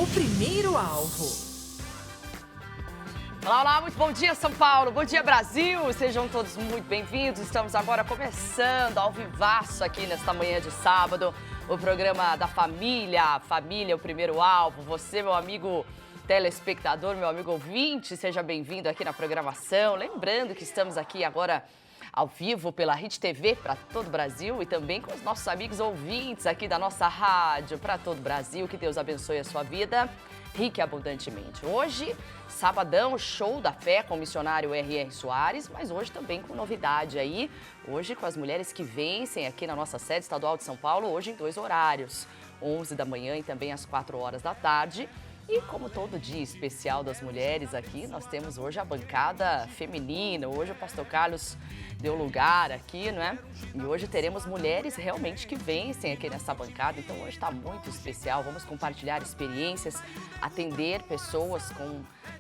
O primeiro alvo. Olá, olá, muito bom dia, São Paulo, bom dia, Brasil, sejam todos muito bem-vindos. Estamos agora começando ao vivaço aqui nesta manhã de sábado, o programa da família, o primeiro alvo. Você, meu amigo telespectador, meu amigo ouvinte, seja bem-vindo aqui na programação. Lembrando que estamos aqui agora ao vivo pela Hit TV para todo o Brasil e também com os nossos amigos ouvintes aqui da nossa rádio para todo o Brasil. Que Deus abençoe a sua vida rica e abundantemente. Hoje, sabadão, show da fé com o missionário R.R. Soares, mas hoje também com novidade aí, hoje com as mulheres que vencem aqui na nossa sede estadual de São Paulo, hoje em 2 horários, 11 da manhã e também às 4 horas da tarde. E como todo dia especial das mulheres aqui, nós temos hoje a bancada feminina. Hoje o pastor Carlos deu lugar aqui, não é? E hoje teremos mulheres realmente que vencem aqui nessa bancada. Então hoje está muito especial. Vamos compartilhar experiências, atender pessoas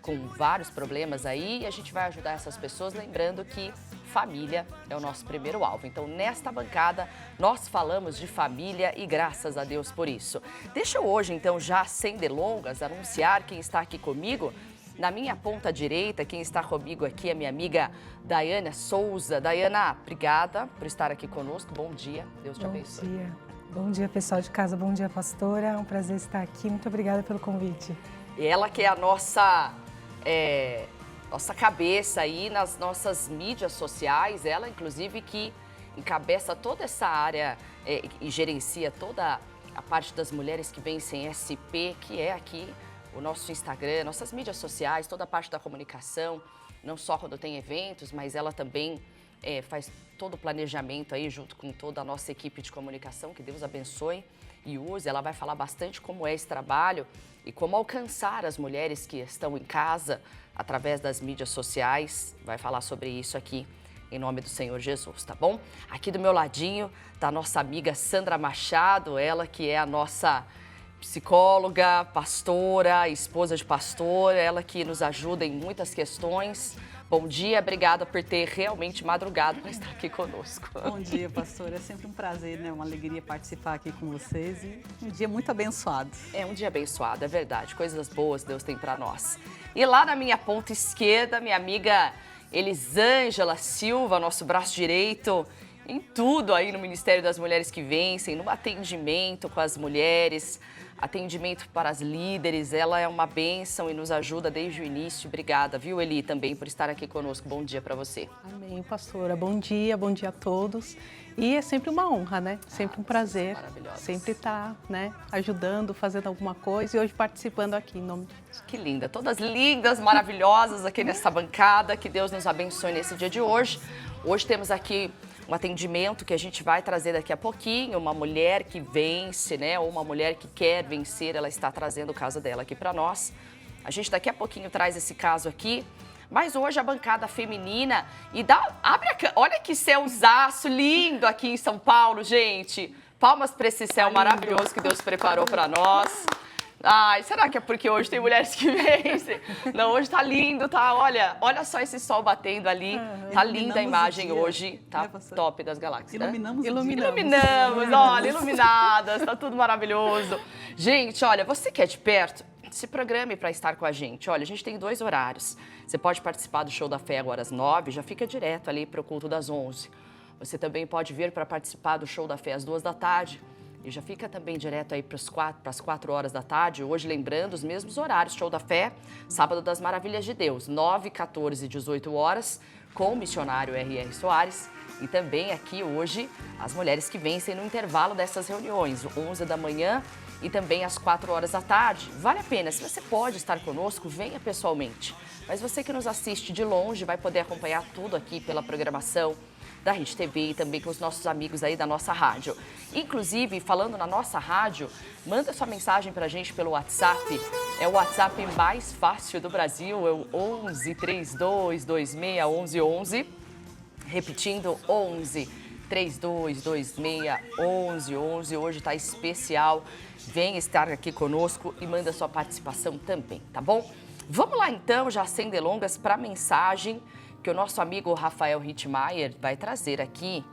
com vários problemas aí. E a gente vai ajudar essas pessoas, lembrando que família é o nosso primeiro alvo. Então, nesta bancada, nós falamos de família e graças a Deus por isso. Deixa eu hoje, então, já sem delongas, anunciar quem está aqui comigo. Na minha ponta direita, quem está comigo aqui é minha amiga Daiana Souza. Daiana, obrigada por estar aqui conosco. Bom dia, Deus te abençoe. Bom dia. Bom dia, pessoal de casa. Bom dia, pastora. É um prazer estar aqui. Muito obrigada pelo convite. Ela que é a nossa cabeça aí nas nossas mídias sociais, ela inclusive que encabeça toda essa área e gerencia toda a parte das mulheres que vencem SP, que é aqui o nosso Instagram, nossas mídias sociais, toda a parte da comunicação, não só quando tem eventos, mas ela também faz todo o planejamento aí junto com toda a nossa equipe de comunicação, que Deus abençoe e use. Ela vai falar bastante como é esse trabalho e como alcançar as mulheres que estão em casa através das mídias sociais. Vai falar sobre isso aqui em nome do Senhor Jesus, tá bom? Aqui do meu ladinho tá a nossa amiga Sandra Machado, ela que é a nossa psicóloga, pastora, esposa de pastor, ela que nos ajuda em muitas questões. Bom dia, obrigada por ter realmente madrugado para estar aqui conosco. Bom dia, pastora. É sempre um prazer, né? Uma alegria participar aqui com vocês e um dia muito abençoado. É um dia abençoado, é verdade. Coisas boas Deus tem para nós. E lá na minha ponta esquerda, minha amiga Elisângela Silva, nosso braço direito, em tudo aí no Ministério das Mulheres que Vencem, no atendimento com as mulheres, atendimento para as líderes. Ela é uma bênção e nos ajuda desde o início. Obrigada, viu, Eli, também por estar aqui conosco. Bom dia para você. Amém, pastora. Bom dia a todos. E é sempre uma honra, né? Sempre um prazer. Sempre estar, né, ajudando, fazendo alguma coisa e hoje participando aqui em nome de Jesus. Que linda, todas lindas, maravilhosas aqui nessa bancada. Que Deus nos abençoe nesse dia de hoje. Hoje temos aqui um atendimento que a gente vai trazer daqui a pouquinho, uma mulher que vence, né, ou uma mulher que quer vencer, ela está trazendo o caso dela aqui para nós. A gente daqui a pouquinho traz esse caso aqui, mas hoje a bancada feminina olha que céuzaço lindo aqui em São Paulo, gente. Palmas para esse céu maravilhoso que Deus preparou para nós. Ai, será que é porque hoje tem mulheres que vencem? Não, hoje tá lindo, tá? Olha só esse sol batendo ali. Tá linda a imagem hoje, tá top das galáxias. Iluminamos, olha, iluminadas, tá tudo maravilhoso. Gente, olha, você que é de perto, se programe para estar com a gente. Olha, a gente tem 2 horários. Você pode participar do Show da Fé agora às 9, já fica direto ali pro culto das 11. Você também pode vir para participar do Show da Fé às 2 da tarde. E já fica também direto aí para as 4 horas da tarde. Hoje, lembrando, os mesmos horários, Show da Fé, Sábado das Maravilhas de Deus, 9, 14 e 18 horas, com o missionário R.R. Soares. E também aqui hoje, as mulheres que vencem no intervalo dessas reuniões, 11 da manhã e também às 4 horas da tarde. Vale a pena, se você pode estar conosco, venha pessoalmente. Mas você que nos assiste de longe vai poder acompanhar tudo aqui pela programação da Hit TV e também com os nossos amigos aí da nossa rádio. Inclusive, falando na nossa rádio, manda sua mensagem pra gente pelo WhatsApp. É o WhatsApp mais fácil do Brasil, é o 11 32 26 11 11. Repetindo, 11 32 26 11 11. Hoje tá especial. Vem estar aqui conosco e manda sua participação também, tá bom? Vamos lá então, já sem delongas, para a mensagem que o nosso amigo Rafael Hittmaier vai trazer aqui.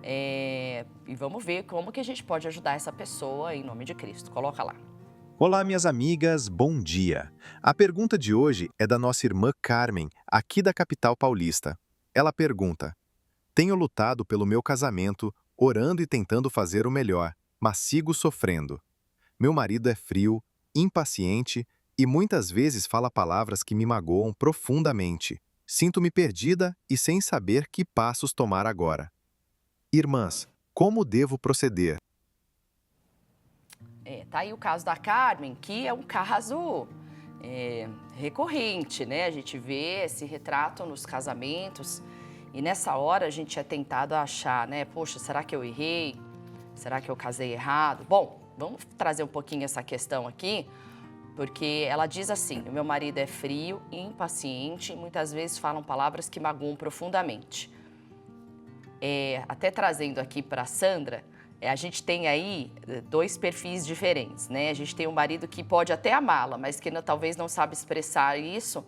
E vamos ver como que a gente pode ajudar essa pessoa em nome de Cristo. Coloca lá. Olá, minhas amigas, bom dia. A pergunta de hoje é da nossa irmã Carmen, aqui da capital paulista. Ela pergunta: Tenho lutado pelo meu casamento, orando e tentando fazer o melhor, mas sigo sofrendo. Meu marido é frio, impaciente e muitas vezes fala palavras que me magoam profundamente. Sinto-me perdida e sem saber que passos tomar agora. Irmãs, como devo proceder? Tá aí o caso da Carmen, que é um caso recorrente, né? A gente vê esse retrato nos casamentos e nessa hora a gente é tentado a achar, né? Poxa, será que eu errei? Será que eu casei errado? Bom, vamos trazer um pouquinho essa questão aqui, porque ela diz assim: o meu marido é frio, impaciente e muitas vezes falam palavras que magoam profundamente. Até trazendo aqui para a Sandra, a gente tem aí dois perfis diferentes, né? A gente tem um marido que pode até amá-la, mas que talvez não sabe expressar isso,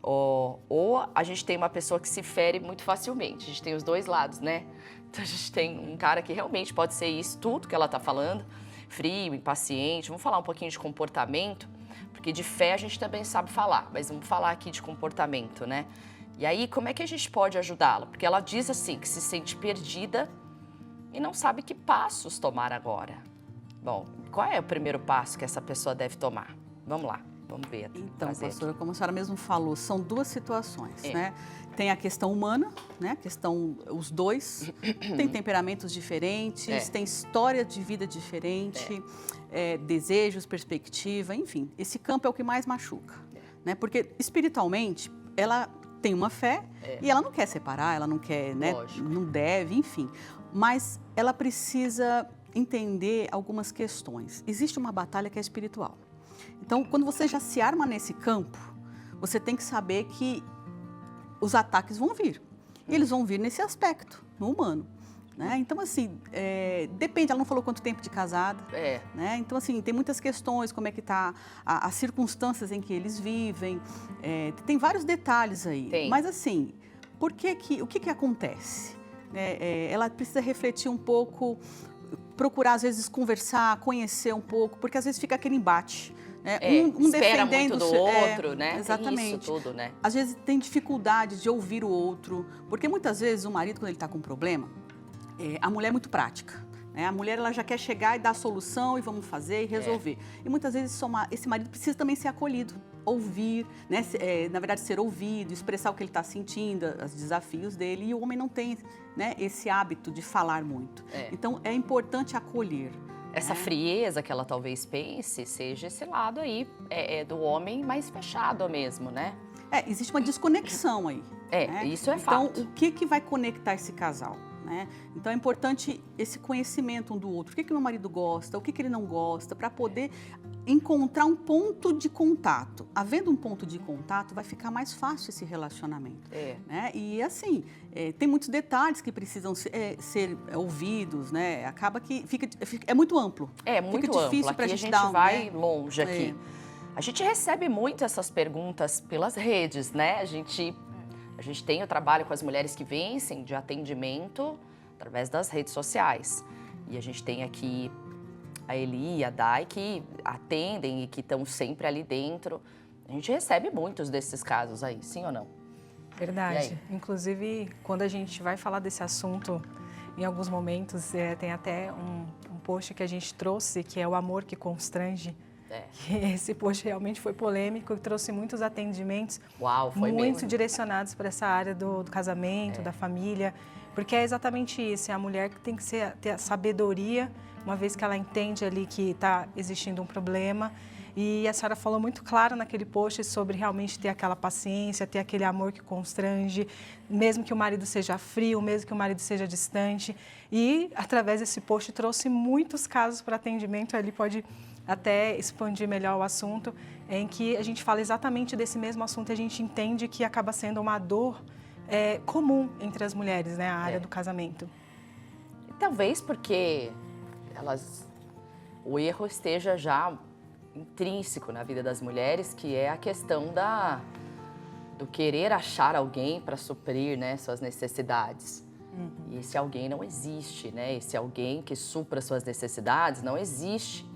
ou a gente tem uma pessoa que se fere muito facilmente. A gente tem os dois lados, né? Então a gente tem um cara que realmente pode ser isso, tudo que ela está falando, frio, impaciente. Vamos falar um pouquinho de comportamento, porque de fé a gente também sabe falar, mas vamos falar aqui de comportamento, né? E aí, como é que a gente pode ajudá-la? Porque ela diz assim, que se sente perdida e não sabe que passos tomar agora. Bom, qual é o primeiro passo que essa pessoa deve tomar? Vamos lá, vamos ver. Então, pastora, como a senhora mesmo falou, são duas situações, né? Tem a questão humana, né? A questão, os dois têm temperamentos diferentes, têm história de vida diferente, desejos, perspectiva, enfim. Esse campo é o que mais machuca, né? Porque espiritualmente, ela tem uma fé e ela não quer separar, ela não quer, né? Não deve, enfim. Mas ela precisa entender algumas questões. Existe uma batalha que é espiritual. Então, quando você já se arma nesse campo, você tem que saber que os ataques vão vir. E eles vão vir nesse aspecto, no humano. Né? Então, assim, depende, ela não falou quanto tempo de casada. Né? Então, assim, tem muitas questões, como é que está as circunstâncias em que eles vivem. Tem vários detalhes aí. Mas, assim, o que acontece? Ela precisa refletir um pouco, procurar, às vezes, conversar, conhecer um pouco, porque, às vezes, fica aquele embate. Né? Um espera defendendo muito do outro, né? Exatamente. Tem isso tudo, né? Às vezes, tem dificuldade de ouvir o outro, porque, muitas vezes, o marido, quando ele está com um problema, a mulher é muito prática. Né? A mulher ela já quer chegar e dar a solução e vamos fazer e resolver. E muitas vezes esse marido precisa também ser acolhido, ouvir, né? Na verdade ser ouvido, expressar o que ele está sentindo, os desafios dele. E o homem não tem, né, esse hábito de falar muito. Então é importante acolher. Essa frieza que ela talvez pense seja esse lado aí do homem mais fechado mesmo, né? Existe uma desconexão aí. Né? Isso é fato. Então, o que vai conectar esse casal? Né? Então, é importante esse conhecimento um do outro. O que meu marido gosta, o que ele não gosta, para poder encontrar um ponto de contato. Havendo um ponto de contato, vai ficar mais fácil esse relacionamento. Né? E, assim, tem muitos detalhes que precisam ser ouvidos, né? Acaba que é muito amplo. Muito fica difícil amplo. para Aqui a gente vai longe aqui. A gente recebe muito essas perguntas pelas redes, né? A gente tem o trabalho com as mulheres que vencem de atendimento através das redes sociais. E a gente tem aqui a Eli e a Dai que atendem e que estão sempre ali dentro. A gente recebe muitos desses casos aí, sim ou não? Verdade. Inclusive, quando a gente vai falar desse assunto, em alguns momentos, tem até um post que a gente trouxe, que é o amor que constrange. Esse post realmente foi polêmico e trouxe muitos atendimentos muito direcionados para essa área do casamento, da família, porque é exatamente isso, é a mulher que tem que ter a sabedoria, uma vez que ela entende ali que está existindo um problema. E a senhora falou muito claro naquele post sobre realmente ter aquela paciência, ter aquele amor que constrange, mesmo que o marido seja frio, mesmo que o marido seja distante. E, através desse post, trouxe muitos casos para atendimento, ele pode até expandir melhor o assunto, em que a gente fala exatamente desse mesmo assunto e a gente entende que acaba sendo uma dor comum entre as mulheres, né, a área do casamento. Talvez porque o erro esteja já intrínseco na vida das mulheres, que é a questão do querer achar alguém para suprir, né, suas necessidades. E esse alguém não existe, né? Esse alguém que supra suas necessidades não existe.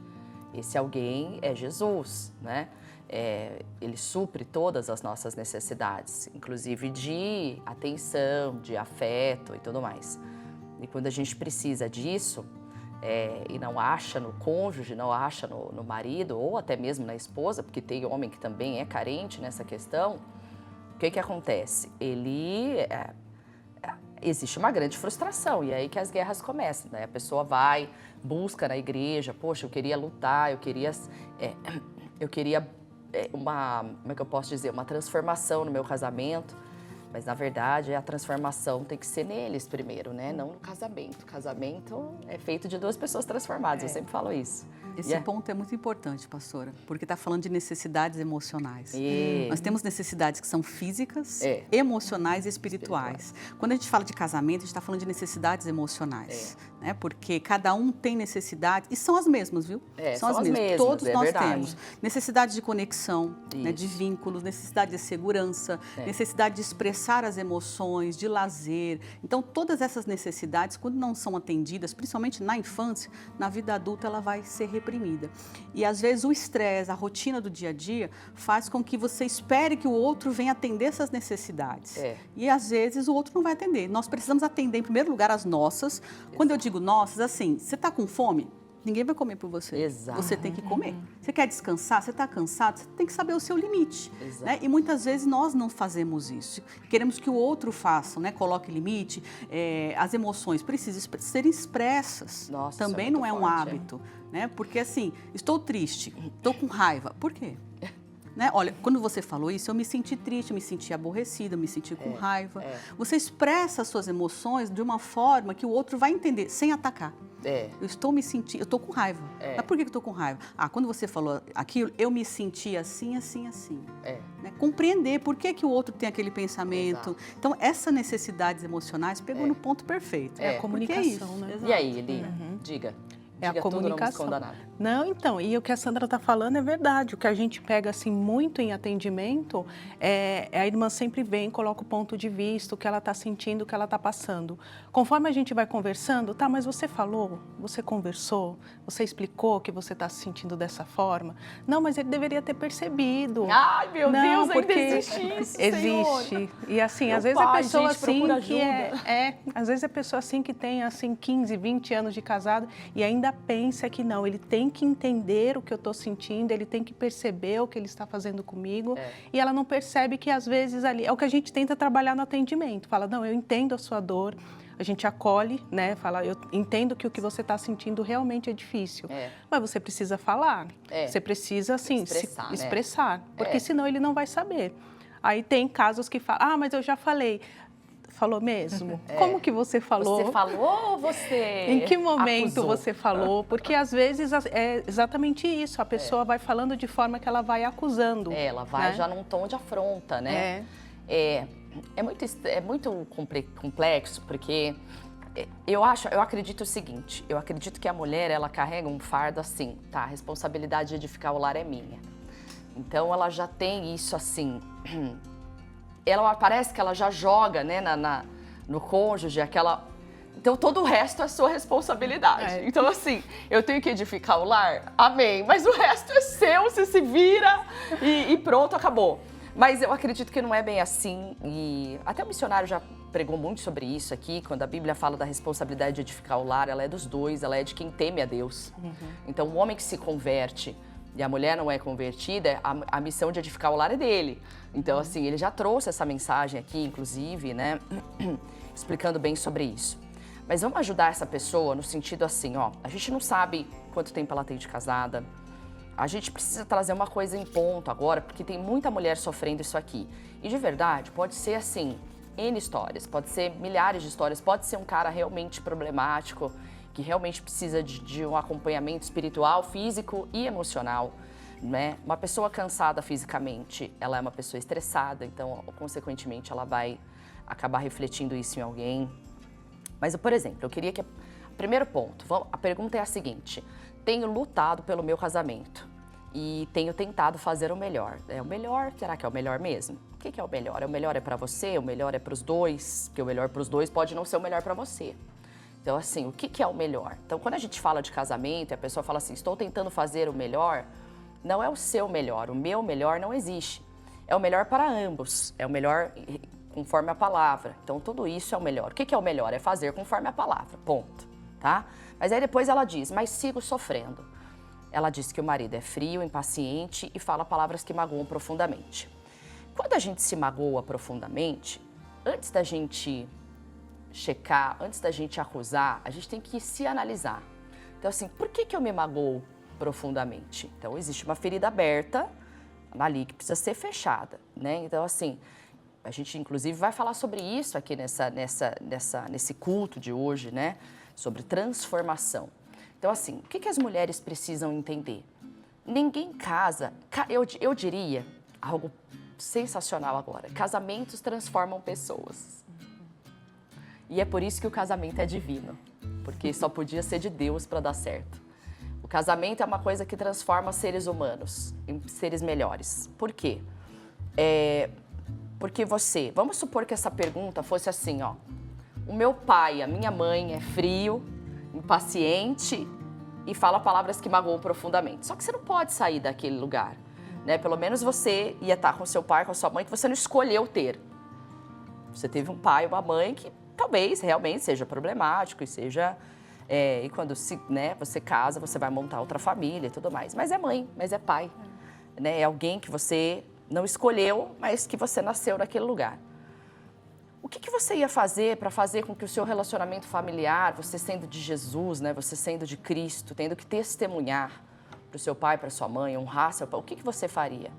Esse alguém é Jesus, né? Ele supre todas as nossas necessidades, inclusive de atenção, de afeto e tudo mais. E quando a gente precisa disso, e não acha no cônjuge, não acha no marido ou até mesmo na esposa, porque tem homem que também é carente nessa questão, o que acontece? Existe uma grande frustração e é aí que as guerras começam, né? A pessoa vai, busca na igreja, poxa, eu queria lutar, eu queria como é que eu posso dizer, uma transformação no meu casamento, mas na verdade a transformação tem que ser neles primeiro, né? Não no casamento. O casamento é feito de 2 pessoas transformadas, eu sempre falo isso. Esse ponto é muito importante, pastora, porque está falando de necessidades emocionais. Nós temos necessidades que são físicas, emocionais e espirituais. Quando a gente fala de casamento, a gente está falando de necessidades emocionais, né? Porque cada um tem necessidades, e são as mesmas, viu? São as mesmas. Todos nós verdade. temos necessidade de conexão, né? De vínculos, necessidade de segurança, necessidade de expressar as emoções, de lazer. Então, todas essas necessidades, quando não são atendidas, principalmente na infância, na vida adulta ela vai ser reprimida. E às vezes o estresse, a rotina do dia a dia faz com que você espere que o outro venha atender essas necessidades. E às vezes o outro não vai atender. Nós precisamos atender em primeiro lugar as nossas. Quando eu digo nossas, assim, você está com fome? Ninguém vai comer por você. Exato. Você tem que comer. Você quer descansar? Você está cansado? Você tem que saber o seu limite. Né? E muitas vezes nós não fazemos isso. Queremos que o outro faça, né? Coloque limite. As emoções precisam serem expressas. Nossa, também isso é não é muito um forte, hábito. Né? Porque assim, estou triste, estou com raiva. Por quê? Né? Olha, quando você falou isso, eu me senti triste, eu me senti aborrecida, eu me senti com raiva. Você expressa as suas emoções de uma forma que o outro vai entender, sem atacar. Eu estou com raiva. Mas por que eu estou com raiva? Quando você falou aquilo, eu me senti assim, assim, assim. Né? Compreender por que o outro tem aquele pensamento. Exato. Então, essas necessidades emocionais pegou no ponto perfeito. É a comunicação, né? E aí, Eli, diga. É a comunicação. Tudo, não me esconda nada. Não, então, e o que a Sandra está falando é verdade. O que a gente pega assim muito em atendimento é a irmã sempre vem, coloca o ponto de vista, o que ela está sentindo, o que ela está passando. Conforme a gente vai conversando, tá, mas você falou, você conversou, você explicou que você está se sentindo dessa forma? Não, mas ele deveria ter percebido. Ai, meu não, Deus, porque ainda existe isso, existe. Senhor. E assim, Meu às vezes pai, a pessoa gente, assim procura que ajuda. às vezes a pessoa assim que tem assim 15, 20 anos de casado e ainda pensa que não, ele tem que entender o que eu estou sentindo, ele tem que perceber o que ele está fazendo comigo e ela não percebe que às vezes ali, é o que a gente tenta trabalhar no atendimento, fala, não, eu entendo a sua dor, a gente acolhe, né, fala, eu entendo que o que você está sentindo realmente é difícil, mas você precisa falar, você precisa assim, expressar, porque senão ele não vai saber. Aí tem casos que falam, mas eu já falei. Falou mesmo? Como que você falou? Você falou ou você Em que momento acusou? você falou? Porque às vezes é exatamente isso, a pessoa vai falando de forma que ela vai acusando. Ela vai, né? já num tom de afronta, né? É muito complexo, porque eu acredito o seguinte, eu acredito que a mulher, ela carrega um fardo assim, tá? A responsabilidade de edificar o lar é minha. Então, ela já tem isso assim... Parece que ela já joga, né, no cônjuge, aquela... Então, todo o resto é sua responsabilidade. Então, assim, eu tenho que edificar o lar? Amém. Mas o resto é seu, você se vira e pronto, acabou. Mas eu acredito que não é bem assim. E até o missionário já pregou muito sobre isso aqui, quando a Bíblia fala da responsabilidade de edificar o lar, ela é dos dois, ela é de quem teme a Deus. Então, o homem que se converte e a mulher não é convertida, a missão de edificar o lar é dele. Então, assim, ele já trouxe essa mensagem aqui, inclusive, né, explicando bem sobre isso. Mas vamos ajudar essa pessoa no sentido assim, ó, a gente não sabe quanto tempo ela tem de casada, a gente precisa trazer uma coisa em ponto agora, porque tem muita mulher sofrendo isso aqui. E de verdade, pode ser assim, N histórias, pode ser milhares de histórias, pode ser um cara realmente problemático, que realmente precisa de um acompanhamento espiritual, físico e emocional, né? Uma pessoa cansada fisicamente, ela é uma pessoa estressada, então, consequentemente, ela vai acabar refletindo isso em alguém. Mas, por exemplo, eu queria que... Primeiro ponto, a pergunta é a seguinte, tenho lutado pelo meu casamento e tenho tentado fazer o melhor. É o melhor? Será que é o melhor mesmo? O que é o melhor? O melhor é para você? O melhor é para os dois? Porque o melhor para os dois pode não ser o melhor para você. Então, assim, o que é o melhor? Então, quando a gente fala de casamento e a pessoa fala assim, estou tentando fazer o melhor, não é o seu melhor, o meu melhor não existe. É o melhor para ambos, é o melhor conforme a palavra. Então, tudo isso é o melhor. O que é o melhor? É fazer conforme a palavra, ponto, tá? Mas aí depois ela diz, mas sigo sofrendo. Ela diz que o marido é frio, impaciente e fala palavras que magoam profundamente. Quando a gente se magoa profundamente, antes da gente checar, antes da gente acusar, a gente tem que se analisar. Então, assim, por que eu me magoo profundamente? Então, existe uma ferida aberta ali que precisa ser fechada, né? Então, assim, a gente, inclusive, vai falar sobre isso aqui nesse culto de hoje, né? Sobre transformação. Então, assim, o que as mulheres precisam entender? Ninguém casa, eu diria algo sensacional agora, casamentos transformam pessoas. E é por isso que o casamento é divino, porque só podia ser de Deus para dar certo. O casamento é uma coisa que transforma seres humanos em seres melhores. Por quê? Porque vamos supor que essa pergunta fosse assim, ó. O meu pai, a minha mãe é frio, impaciente e fala palavras que magoam profundamente. Só que você não pode sair daquele lugar, né? Pelo menos você ia estar com seu pai, com a sua mãe, que você não escolheu ter. Você teve um pai, uma mãe que talvez realmente seja problemático e seja... e quando você casa, você vai montar outra família e tudo mais. Mas é mãe, mas é pai. Né? É alguém que você não escolheu, mas que você nasceu naquele lugar. O que você ia fazer para fazer com que o seu relacionamento familiar, você sendo de Jesus, né? Você sendo de Cristo, tendo que testemunhar para o seu pai, para sua mãe, honrar seu pai, o que você faria?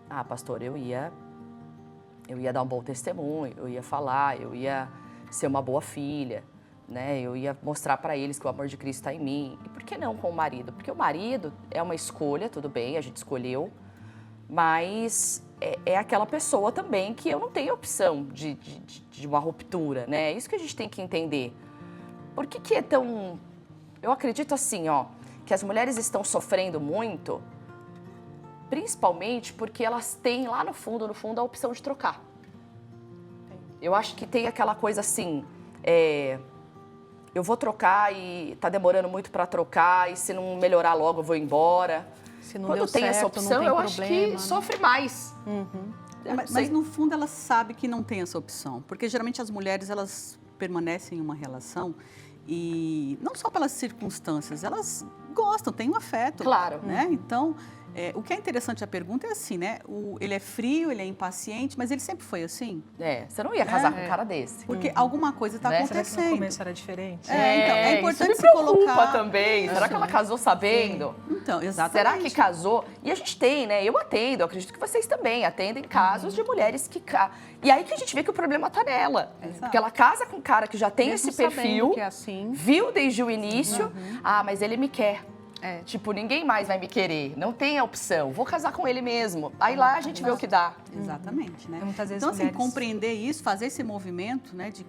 Ah, pastor, eu ia dar um bom testemunho, eu ia falar, eu ia ser uma boa filha, né? Eu ia mostrar para eles que o amor de Cristo está em mim. E por que não com o marido? Porque o marido é uma escolha, tudo bem, a gente escolheu, mas é aquela pessoa também que eu não tenho opção de uma ruptura, né? É isso que a gente tem que entender. Por que é tão... Eu acredito assim, ó, que as mulheres estão sofrendo muito, principalmente porque elas têm lá no fundo, a opção de trocar. Eu acho que tem aquela coisa assim, eu vou trocar e tá demorando muito para trocar e se não melhorar logo eu vou embora. Se não Quando deu tem certo, essa opção, não tem eu problema, acho que né? sofre mais. Uhum. Mas no fundo ela sabe que não tem essa opção, porque geralmente as mulheres elas permanecem em uma relação e não só pelas circunstâncias, elas gostam, têm um afeto. Claro. Né? Então, o que é interessante a pergunta é assim, né? Ele é frio, ele é impaciente, mas ele sempre foi assim? Você não ia casar com um cara desse. Porque alguma coisa está Né? acontecendo. Será que no começo era diferente? Então, é importante isso me se preocupa colocar também. Será que ela casou sabendo? Então, exatamente. Será que casou? E a gente tem, né? Eu atendo, eu acredito que vocês também atendem casos de mulheres que casam. E aí que a gente vê que o problema tá nela. Exato. Porque ela casa com um cara que já tem Mesmo esse perfil, que é assim. viu desde o início. Ah, mas ele me quer. Tipo, ninguém mais vai me querer. Não tem a opção. Vou casar com ele mesmo. Aí lá a gente vê o que dá. Exatamente, né? Muitas vezes Então, assim, mulheres... compreender isso, fazer esse movimento, né, de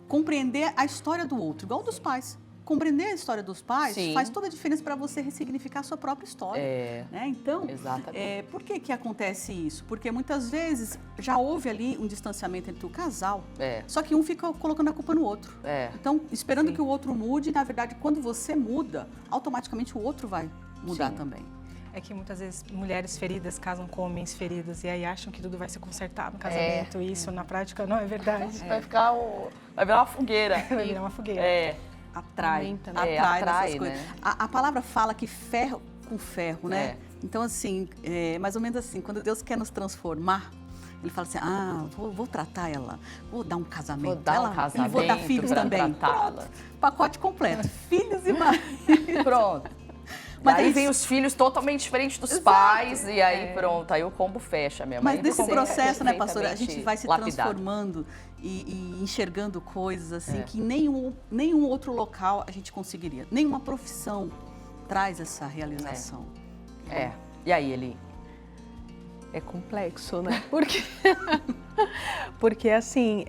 compreender a história do outro, igual dos pais. Compreender a história dos pais Sim. faz toda a diferença para você ressignificar a sua própria história. Né? Então, Exatamente. por que acontece isso? Porque muitas vezes já houve ali um distanciamento entre o casal, só que um fica colocando a culpa no outro. Então, esperando que o outro mude, na verdade, quando você muda, automaticamente o outro vai mudar também. É que muitas vezes mulheres feridas casam com homens feridos e aí acham que tudo vai ser consertado no casamento. E isso, na prática, não é verdade. Vai virar uma fogueira. Vai virar uma fogueira. Atrai atrai, essas coisas. né? A palavra fala que ferro com ferro, né? Então, assim, mais ou menos assim, quando Deus quer nos transformar, Ele fala assim, vou tratar ela, vou dar um casamento. Vou dar um casamento e vou dar filhos também. Pronto, pacote completo, filhos e marido. Pronto. Mas aí vem os filhos totalmente diferentes dos pais e aí pronto, aí o combo fecha mesmo. Mas nesse processo, né, pastora, a gente vai se transformando e enxergando coisas assim que nenhum outro local a gente conseguiria. Nenhuma profissão traz essa realização. E aí, Eli? É complexo, né? Porque assim,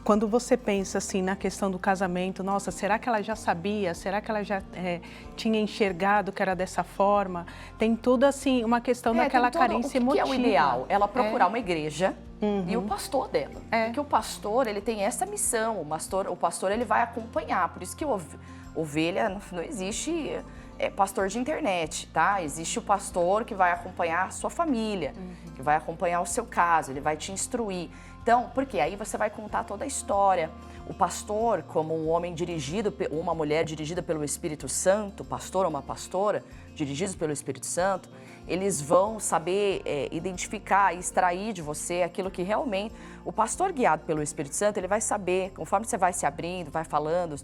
quando você pensa assim na questão do casamento, nossa, será que ela já sabia? Será que ela já tinha enxergado que era dessa forma? Tem tudo assim, uma questão daquela carência emotiva. O que é o ideal? Ela procurar uma igreja e o pastor dela. Porque o pastor, ele tem essa missão, o pastor ele vai acompanhar, por isso que ovelha não existe pastor de internet, tá? Existe o pastor que vai acompanhar a sua família, que vai acompanhar o seu caso, ele vai te instruir. Então, porque aí você vai contar toda a história. O pastor, como um homem dirigido, ou uma mulher dirigida pelo Espírito Santo, pastor ou uma pastora dirigidos pelo Espírito Santo, eles vão saber identificar e extrair de você aquilo que realmente... O pastor guiado pelo Espírito Santo, ele vai saber, conforme você vai se abrindo, vai falando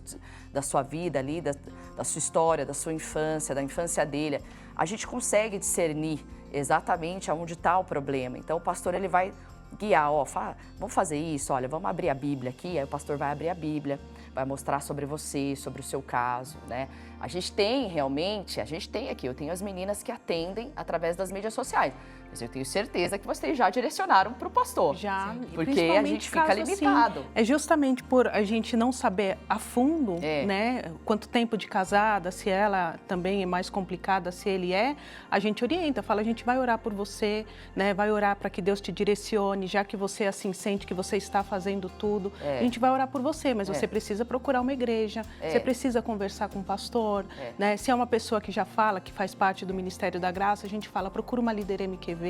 da sua vida ali, da sua história, da sua infância, da infância dele, a gente consegue discernir exatamente aonde está o problema. Então, o pastor, ele vai guiar, vamos fazer isso, olha, vamos abrir a Bíblia aqui, aí o pastor vai abrir a Bíblia, vai mostrar sobre você, sobre o seu caso, né? A gente tem aqui, eu tenho as meninas que atendem através das mídias sociais, mas eu tenho certeza que vocês já direcionaram para o pastor. Já, porque a gente fica limitado. Assim, é justamente por a gente não saber a fundo, né, quanto tempo de casada, se ela também é mais complicada, se ele a gente orienta, fala, a gente vai orar por você, né, vai orar para que Deus te direcione, já que você assim sente que você está fazendo tudo, a gente vai orar por você, mas você precisa procurar uma igreja, você precisa conversar com um pastor, né, se é uma pessoa que já fala, que faz parte do Ministério da Graça, a gente fala, procura uma líder MQV,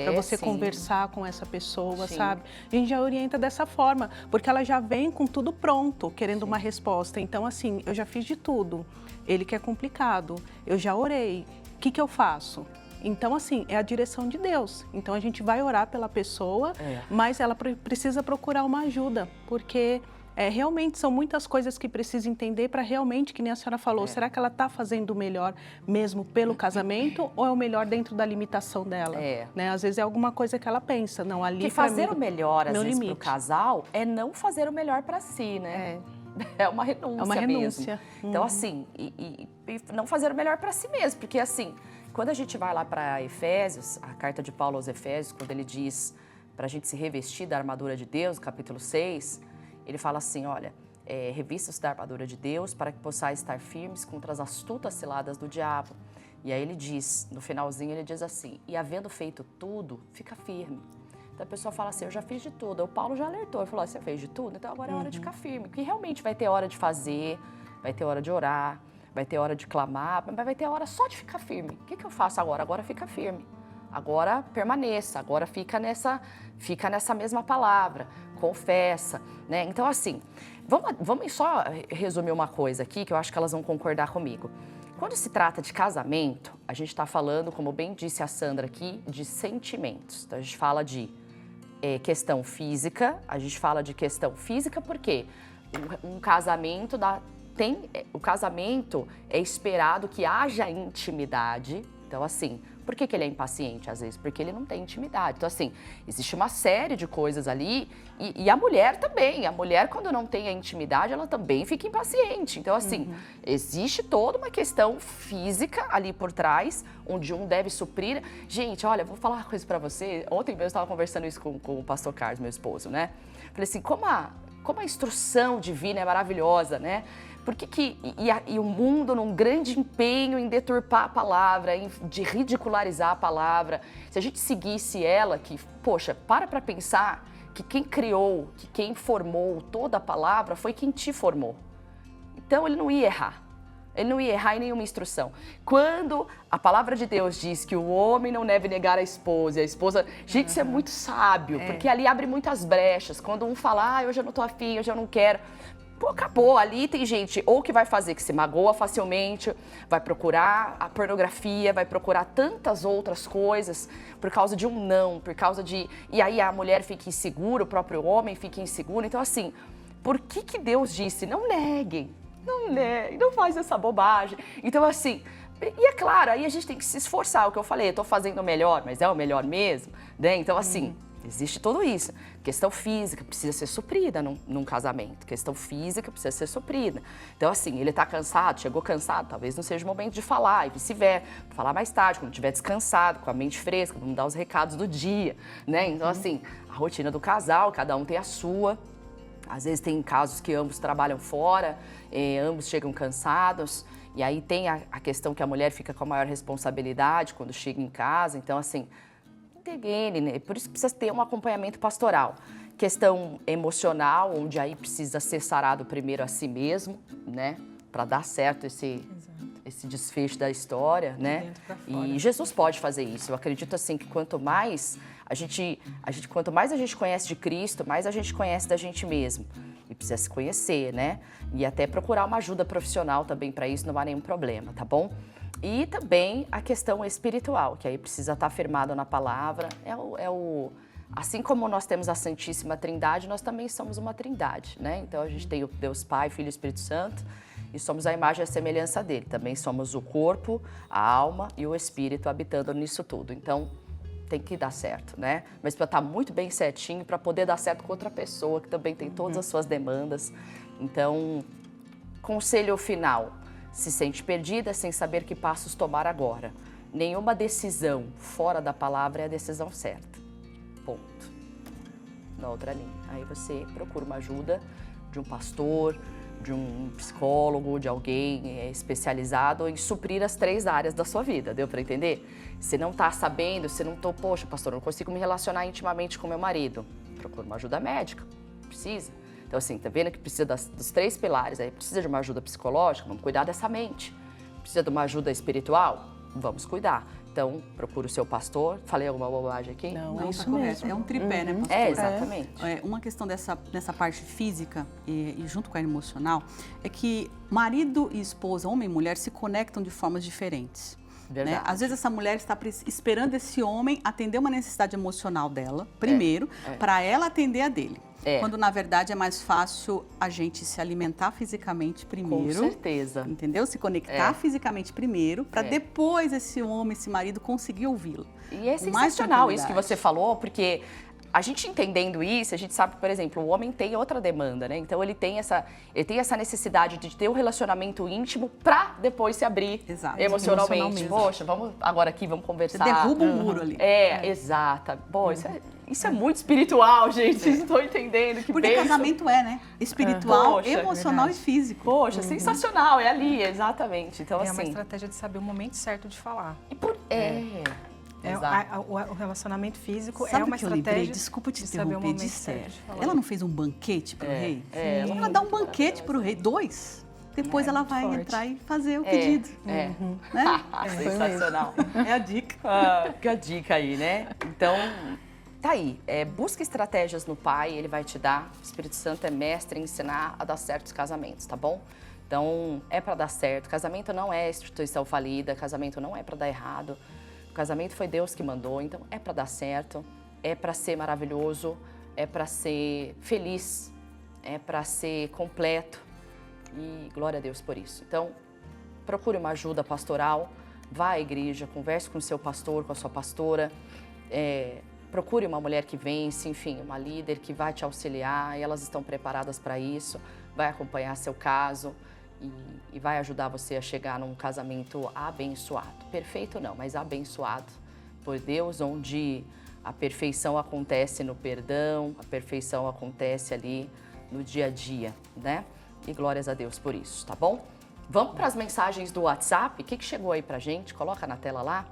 para você conversar com essa pessoa, sabe? A gente já orienta dessa forma, porque ela já vem com tudo pronto, querendo uma resposta. Então, assim, eu já fiz de tudo. Ele que é complicado, eu já orei. O que eu faço? Então, assim, é a direção de Deus. Então, a gente vai orar pela pessoa, mas ela precisa procurar uma ajuda, porque... realmente são muitas coisas que precisa entender para realmente, que nem a senhora falou, será que ela está fazendo o melhor mesmo pelo casamento ou é o melhor dentro da limitação dela? Né? Às vezes é alguma coisa que ela pensa, não, ali que fazer o melhor, às vezes, para o casal é não fazer o melhor para si, né? É uma renúncia. É uma renúncia. Mesmo. Então, assim, e não fazer o melhor para si mesmo, porque assim, quando a gente vai lá para Efésios, a carta de Paulo aos Efésios, quando ele diz para a gente se revestir da armadura de Deus, capítulo 6, ele fala assim, olha, revista-se da armadura de Deus para que possais estar firmes contra as astutas ciladas do diabo. E aí ele diz, no finalzinho, ele diz assim, e havendo feito tudo, fica firme. Então a pessoa fala assim, eu já fiz de tudo. O Paulo já alertou, ele falou, você fez de tudo? Então agora é hora de ficar firme. Porque realmente vai ter hora de fazer, vai ter hora de orar, vai ter hora de clamar, mas vai ter hora só de ficar firme. O que eu faço agora? Agora fica firme. Agora permaneça, agora fica nessa mesma palavra, confessa, né? Então, assim, vamos só resumir uma coisa aqui, que eu acho que elas vão concordar comigo. Quando se trata de casamento, a gente está falando, como bem disse a Sandra aqui, de sentimentos. Então, a gente fala de questão física, porque um casamento o casamento é esperado que haja intimidade. Então, assim, por que ele é impaciente, às vezes? Porque ele não tem intimidade. Então, assim, existe uma série de coisas ali e a mulher também. A mulher, quando não tem a intimidade, ela também fica impaciente. Então, assim, existe toda uma questão física ali por trás, onde um deve suprir. Gente, olha, vou falar uma coisa pra você. Ontem mesmo eu estava conversando isso com o pastor Carlos, meu esposo, né? Falei assim, como a instrução divina é maravilhosa, né? Por que o mundo, num grande empenho em deturpar a palavra, de ridicularizar a palavra, se a gente seguisse ela, que, poxa, para pensar que quem criou, que quem formou toda a palavra foi quem te formou. Então, ele não ia errar. Ele não ia errar em nenhuma instrução. Quando a palavra de Deus diz que o homem não deve negar a esposa, e a esposa... Gente, isso é muito sábio, porque ali abre muitas brechas. Quando um fala, hoje eu não tô afim, hoje eu não quero... Pô, acabou. Ali tem gente ou que vai fazer que se magoa facilmente, vai procurar a pornografia, vai procurar tantas outras coisas por causa de um não, por causa de... E aí a mulher fica insegura, o próprio homem fica inseguro. Então, assim, por que Deus disse, não neguem, não faz essa bobagem. Então, assim... E é claro, aí a gente tem que se esforçar, o que eu falei, eu tô fazendo o melhor, mas é o melhor mesmo, né? Então, assim... Existe tudo isso. Questão física precisa ser suprida num casamento. Questão física precisa ser suprida. Então, assim, ele tá cansado, chegou cansado, talvez não seja o momento de falar, e vice-versa. Falar mais tarde, quando estiver descansado, com a mente fresca, vamos dar os recados do dia, né? Então, assim, a rotina do casal, cada um tem a sua. Às vezes tem casos que ambos trabalham fora, ambos chegam cansados. E aí tem a questão que a mulher fica com a maior responsabilidade quando chega em casa. Então, assim... Integrem, né? Por isso precisa ter um acompanhamento pastoral. Questão emocional, onde aí precisa ser sarado primeiro a si mesmo, né? Para dar certo esse desfecho da história, né? E Jesus pode fazer isso. Eu acredito assim que quanto mais a gente conhece de Cristo, mais a gente conhece da gente mesmo. E precisa se conhecer, né? E até procurar uma ajuda profissional também para isso, não há nenhum problema, tá bom? E também a questão espiritual, que aí precisa estar firmado na palavra. Assim como nós temos a Santíssima Trindade, nós também somos uma trindade, né? Então a gente tem o Deus Pai, Filho e Espírito Santo, e somos a imagem e a semelhança dele. Também somos o corpo, a alma e o espírito habitando nisso tudo. Então tem que dar certo, né? Mas para estar muito bem certinho, para poder dar certo com outra pessoa que também tem todas as suas demandas. Então, conselho final: se sente perdida sem saber que passos tomar agora. Nenhuma decisão fora da palavra é a decisão certa. Ponto. Na outra linha. Aí você procura uma ajuda de um pastor, de um psicólogo, de alguém especializado em suprir as 3 áreas da sua vida. Deu para entender? Se não está sabendo, se não estou, poxa, pastor, eu não consigo me relacionar intimamente com meu marido. Procura uma ajuda médica. Precisa. Então, assim, tá vendo que precisa dos 3 pilares? Aí precisa de uma ajuda psicológica, vamos cuidar dessa mente. Precisa de uma ajuda espiritual? Vamos cuidar. Então, procura o seu pastor. Falei alguma bobagem aqui? Não, é isso correto. Mesmo. É um tripé, né, pastor? Exatamente. Uma questão nessa parte física e junto com a emocional é que marido e esposa, homem e mulher, se conectam de formas diferentes. Verdade. Né? Às vezes essa mulher está esperando esse homem atender uma necessidade emocional dela, primeiro, para ela atender a dele. Quando, na verdade, é mais fácil a gente se alimentar fisicamente primeiro. Com certeza. Entendeu? Se conectar fisicamente primeiro, para depois esse homem, esse marido, conseguir ouvi-lo. E é sensacional isso que você falou, porque a gente entendendo isso, a gente sabe que, por exemplo, o homem tem outra demanda, né? Então ele tem essa necessidade de ter um relacionamento íntimo para depois se abrir emocionalmente. Poxa, vamos agora aqui, vamos conversar. Você derruba um muro ali. Exata. Pô, isso é muito espiritual, gente. Vocês não estão entendendo. Porque casamento né? Espiritual, emocional e físico. Poxa, sensacional. É ali, exatamente. Então, assim, uma estratégia de saber o momento certo de falar. O relacionamento físico Sabe é uma estratégia. Desculpa te interromper, de Esther. Ela não fez um banquete pro rei? Ela dá um banquete pro rei, 2. Depois ela vai entrar e fazer o pedido. Né? Sensacional. É a dica. Fica a dica aí, né? Então, tá aí. Busca estratégias no Pai, ele vai te dar. O Espírito Santo é mestre em ensinar a dar certos casamentos, tá bom? Então, é para dar certo. Casamento não é instituição falida, casamento não é para dar errado. O casamento foi Deus que mandou, então é para dar certo, é para ser maravilhoso, é para ser feliz, é para ser completo e glória a Deus por isso. Então, procure uma ajuda pastoral, vá à igreja, converse com o seu pastor, com a sua pastora, procure uma mulher que vence, enfim, uma líder que vai te auxiliar, e elas estão preparadas para isso, vai acompanhar seu caso. E vai ajudar você a chegar num casamento abençoado. Perfeito não, mas abençoado por Deus, onde a perfeição acontece no perdão, a perfeição acontece ali no dia a dia, né? E glórias a Deus por isso, tá bom? Vamos para as mensagens do WhatsApp? O que chegou aí pra gente? Coloca na tela lá.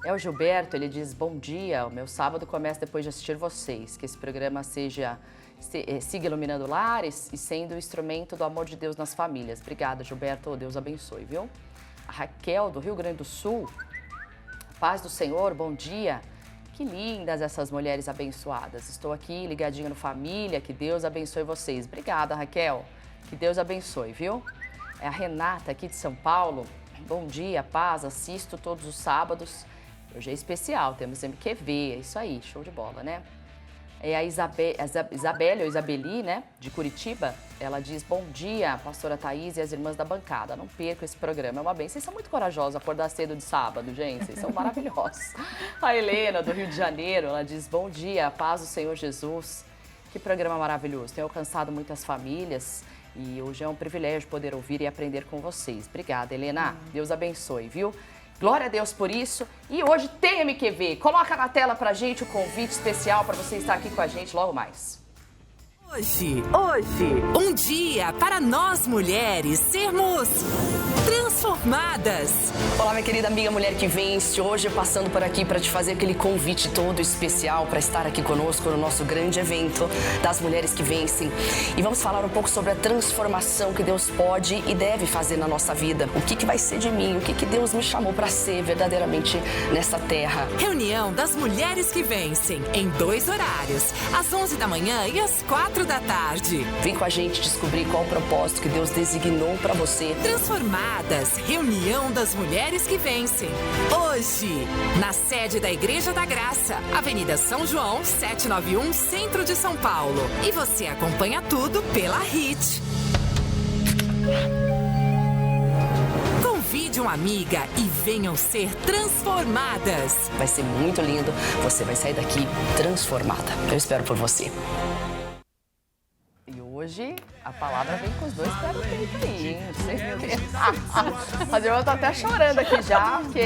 É o Gilberto, ele diz: bom dia, o meu sábado começa depois de assistir vocês, que esse programa siga iluminando lares e sendo o instrumento do amor de Deus nas famílias. Obrigada, Gilberto. Deus abençoe, viu? A Raquel, do Rio Grande do Sul. Paz do Senhor, bom dia. Que lindas essas mulheres abençoadas. Estou aqui ligadinha no Família. Que Deus abençoe vocês. Obrigada, Raquel. Que Deus abençoe, viu? É a Renata, aqui de São Paulo. Bom dia, paz. Assisto todos os sábados. Hoje é especial, temos MQV. É isso aí, show de bola, né? É a Isabelle, ou Isabeli, né, de Curitiba. Ela diz: bom dia, pastora Thaís e as irmãs da bancada. Não percam esse programa, é uma bênção. Vocês são muito corajosos acordar cedo de sábado, gente. Vocês são maravilhosos. A Helena, do Rio de Janeiro, ela diz: bom dia, paz do Senhor Jesus. Que programa maravilhoso. Tem alcançado muitas famílias e hoje é um privilégio poder ouvir e aprender com vocês. Obrigada, Helena. Deus abençoe, viu? Glória a Deus por isso. E hoje tem MQV. Coloca na tela pra gente o convite especial para você estar aqui com a gente logo mais. Hoje, um dia para nós mulheres sermos transformadas. Olá, minha querida amiga Mulher que Vence. Hoje passando por aqui para te fazer aquele convite todo especial para estar aqui conosco no nosso grande evento das Mulheres que Vencem. E vamos falar um pouco sobre a transformação que Deus pode e deve fazer na nossa vida. O que vai ser de mim? O que Deus me chamou para ser verdadeiramente nessa terra? Reunião das Mulheres que Vencem em 2 horários, às 11 da manhã e às 4 da tarde. Vem com a gente descobrir qual o propósito que Deus designou para você. Transformadas, Reunião das Mulheres que Vencem. Hoje, na sede da Igreja da Graça, Avenida São João, 791, Centro de São Paulo. E você acompanha tudo pela HIT. Convide uma amiga e venham ser transformadas. Vai ser muito lindo. Você vai sair daqui transformada. Eu espero por você. E hoje a palavra vem com os dois pés no peito aí, hein? Não sei porquê. Mas eu tô até chorando aqui já, porque...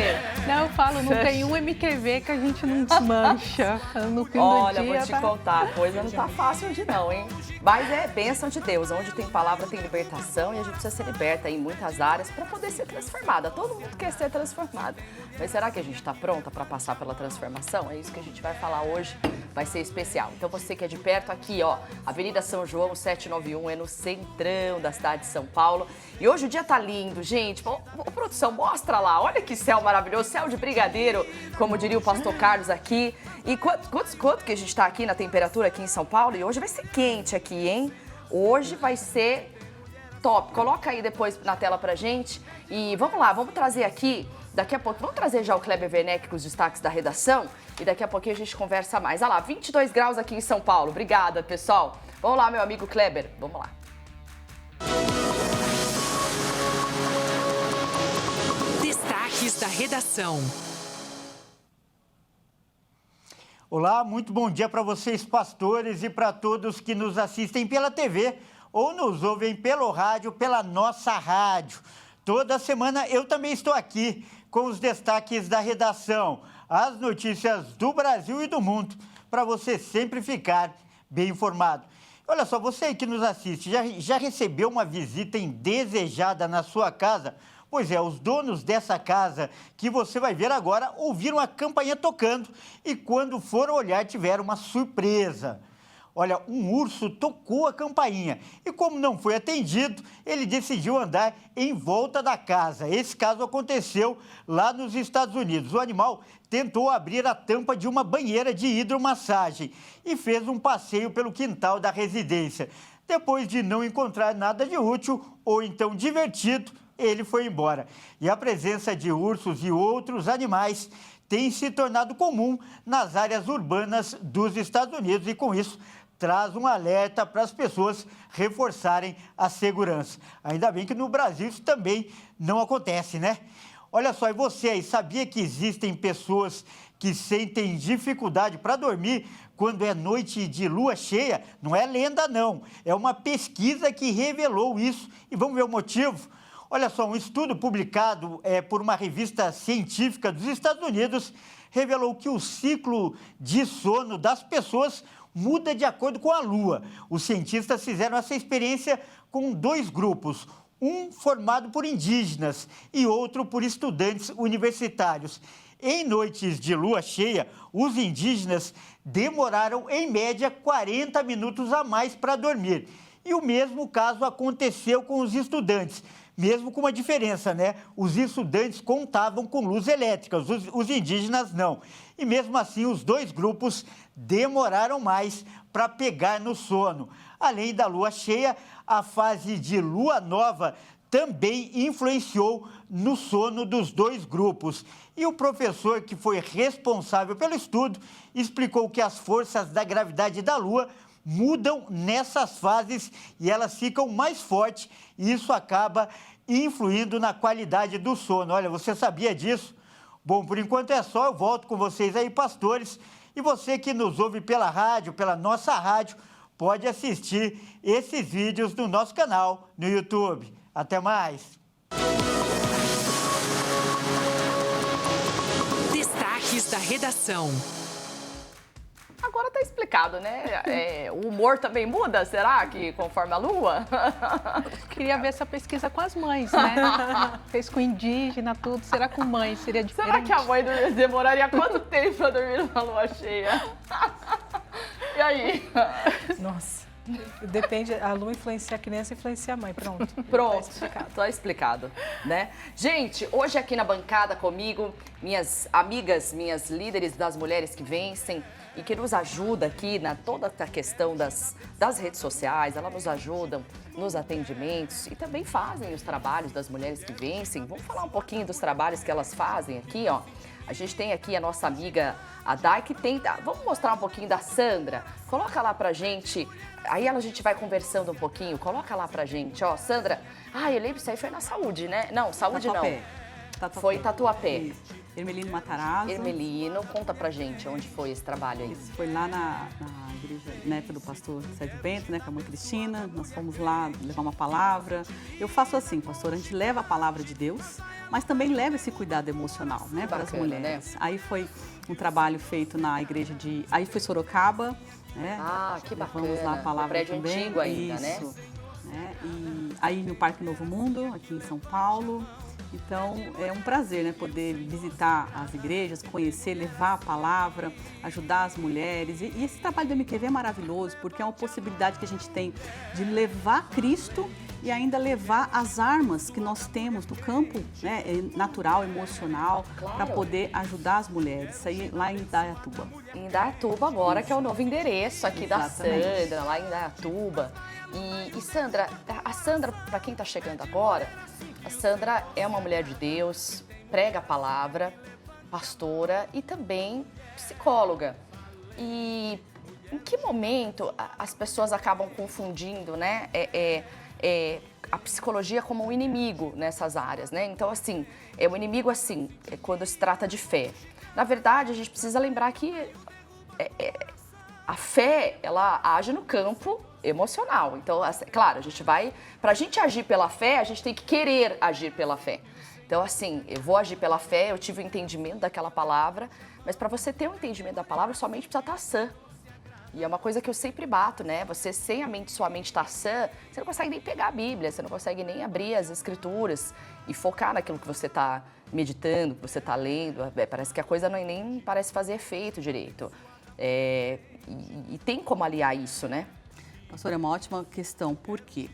Não, eu falo, não tem um MQV que a gente não desmancha no fim Olha, do dia. vou te contar, a coisa não tá fácil hoje não, hein? Mas é bênção de Deus, onde tem palavra tem libertação e a gente precisa ser liberta em muitas áreas para poder ser transformada. Todo mundo quer ser transformado. Mas será que a gente está pronta para passar pela transformação? É isso que a gente vai falar hoje, vai ser especial. Então você que é de perto aqui, ó, Avenida São João, 791, é no centrão da cidade de São Paulo. E hoje o dia tá lindo, gente. Ô, produção, mostra lá, olha que céu maravilhoso, céu de brigadeiro, como diria o pastor Carlos aqui. E quanto que a gente tá aqui na temperatura aqui em São Paulo? E hoje vai ser quente aqui, hein? Hoje vai ser top. Coloca aí depois na tela pra gente. E vamos lá, vamos trazer aqui, daqui a pouco, vamos trazer já o Kleber Werneck com os destaques da redação. E daqui a pouquinho a gente conversa mais. Olha lá, 22 graus aqui em São Paulo. Obrigada, pessoal. Vamos lá, meu amigo Kleber, vamos lá. Destaques da redação. Olá, muito bom dia para vocês, pastores, e para todos que nos assistem pela TV ou nos ouvem pelo rádio, pela nossa rádio. Toda semana eu também estou aqui com os destaques da redação, as notícias do Brasil e do mundo, para você sempre ficar bem informado. Olha só, você que nos assiste, já recebeu uma visita indesejada na sua casa? Pois é, os donos dessa casa que você vai ver agora ouviram a campainha tocando e quando foram olhar tiveram uma surpresa. Olha, um urso tocou a campainha e como não foi atendido, ele decidiu andar em volta da casa. Esse caso aconteceu lá nos Estados Unidos. O animal tentou abrir a tampa de uma banheira de hidromassagem e fez um passeio pelo quintal da residência. Depois de não encontrar nada de útil ou então divertido, ele foi embora. E a presença de ursos e outros animais tem se tornado comum nas áreas urbanas dos Estados Unidos e, com isso, traz um alerta para as pessoas reforçarem a segurança. Ainda bem que no Brasil isso também não acontece, né? Olha só, e você aí, sabia que existem pessoas que sentem dificuldade para dormir quando é noite de lua cheia? Não é lenda, não. É uma pesquisa que revelou isso. E vamos ver o motivo? Olha só, um estudo publicado por uma revista científica dos Estados Unidos revelou que o ciclo de sono das pessoas muda de acordo com a lua. Os cientistas fizeram essa experiência com 2 grupos, um formado por indígenas e outro por estudantes universitários. Em noites de lua cheia, os indígenas demoraram, em média, 40 minutos a mais para dormir. E o mesmo caso aconteceu com os estudantes. Mesmo com uma diferença, né? Os estudantes contavam com luz elétrica, os indígenas não. E mesmo assim, os 2 grupos demoraram mais para pegar no sono. Além da lua cheia, a fase de lua nova também influenciou no sono dos 2 grupos. E o professor que foi responsável pelo estudo explicou que as forças da gravidade da lua mudam nessas fases e elas ficam mais fortes e isso acaba influindo na qualidade do sono. Olha, você sabia disso? Bom, por enquanto é só, eu volto com vocês aí, pastores. E você que nos ouve pela rádio, pela nossa rádio, pode assistir esses vídeos no nosso canal no YouTube. Até mais! Destaques da redação. agora tá explicado, né? O humor também muda, será que conforme a lua? Queria ver essa pesquisa com as mães, né? Fez com indígena, tudo. Será com mãe? Seria diferente? Será que a mãe demoraria quanto tempo pra dormir numa lua cheia? E aí? Nossa. Depende, a lua influencia a criança, influencia a mãe. Pronto. Tá explicado, né? Gente, hoje aqui na bancada comigo, minhas amigas, minhas líderes das mulheres que vencem e que nos ajudam aqui na toda a questão das redes sociais, elas nos ajudam nos atendimentos e também fazem os trabalhos das mulheres que vencem. Vamos falar um pouquinho dos trabalhos que elas fazem aqui, ó. A gente tem aqui a nossa amiga, a Dai, que tem... Vamos mostrar um pouquinho da Sandra? Coloca lá pra gente, aí a gente vai conversando um pouquinho, coloca lá pra gente, ó. Sandra, eu lembro, isso aí foi na saúde, né? Não, saúde Tatuapé. não. Foi Tatuapé. Isso. Ermelino Matarazzo. Ermelino, conta pra gente onde foi esse trabalho aí. Isso, foi lá na igreja, na época do pastor Sérgio Bento, né, com a mãe Cristina. Nós fomos lá levar uma palavra. Eu faço assim, pastor, a gente leva a palavra de Deus, mas também leva esse cuidado emocional, né, para as mulheres. Né? Aí foi um trabalho feito na igreja de... Aí foi Sorocaba, né? Que bacana. Levamos lá a palavra prédio também. Antigo ainda, isso, né? E aí no Parque Novo Mundo, aqui em São Paulo. Então, é um prazer, né, poder visitar as igrejas, conhecer, levar a palavra, ajudar as mulheres. E esse trabalho do MQV é maravilhoso, porque é uma possibilidade que a gente tem de levar Cristo e ainda levar as armas que nós temos do campo, né, natural, emocional, para poder ajudar as mulheres. Isso aí lá em Indaiatuba. Em Indaiatuba agora, que é o novo endereço aqui Exatamente. Da Sandra, lá em Indaiatuba. E Sandra, a Sandra, para quem está chegando agora, a Sandra é uma mulher de Deus, prega a palavra, pastora e também psicóloga. E em que momento as pessoas acabam confundindo, né, a psicologia como um inimigo nessas áreas, né? Então, assim, é um inimigo assim, quando se trata de fé. Na verdade, a gente precisa lembrar que a fé, ela age no campo emocional. Então, claro, pra gente agir pela fé, a gente tem que querer agir pela fé. Então, assim, eu vou agir pela fé, eu tive o entendimento daquela palavra, mas para você ter um entendimento da palavra, sua mente precisa estar sã. E é uma coisa que eu sempre bato, né? Você sem sua mente estar sã, você não consegue nem pegar a Bíblia, você não consegue nem abrir as escrituras e focar naquilo que você está meditando, que você está lendo. Parece que a coisa nem parece fazer efeito direito. E tem como aliar isso, né? Pastor, é uma ótima questão, por quê?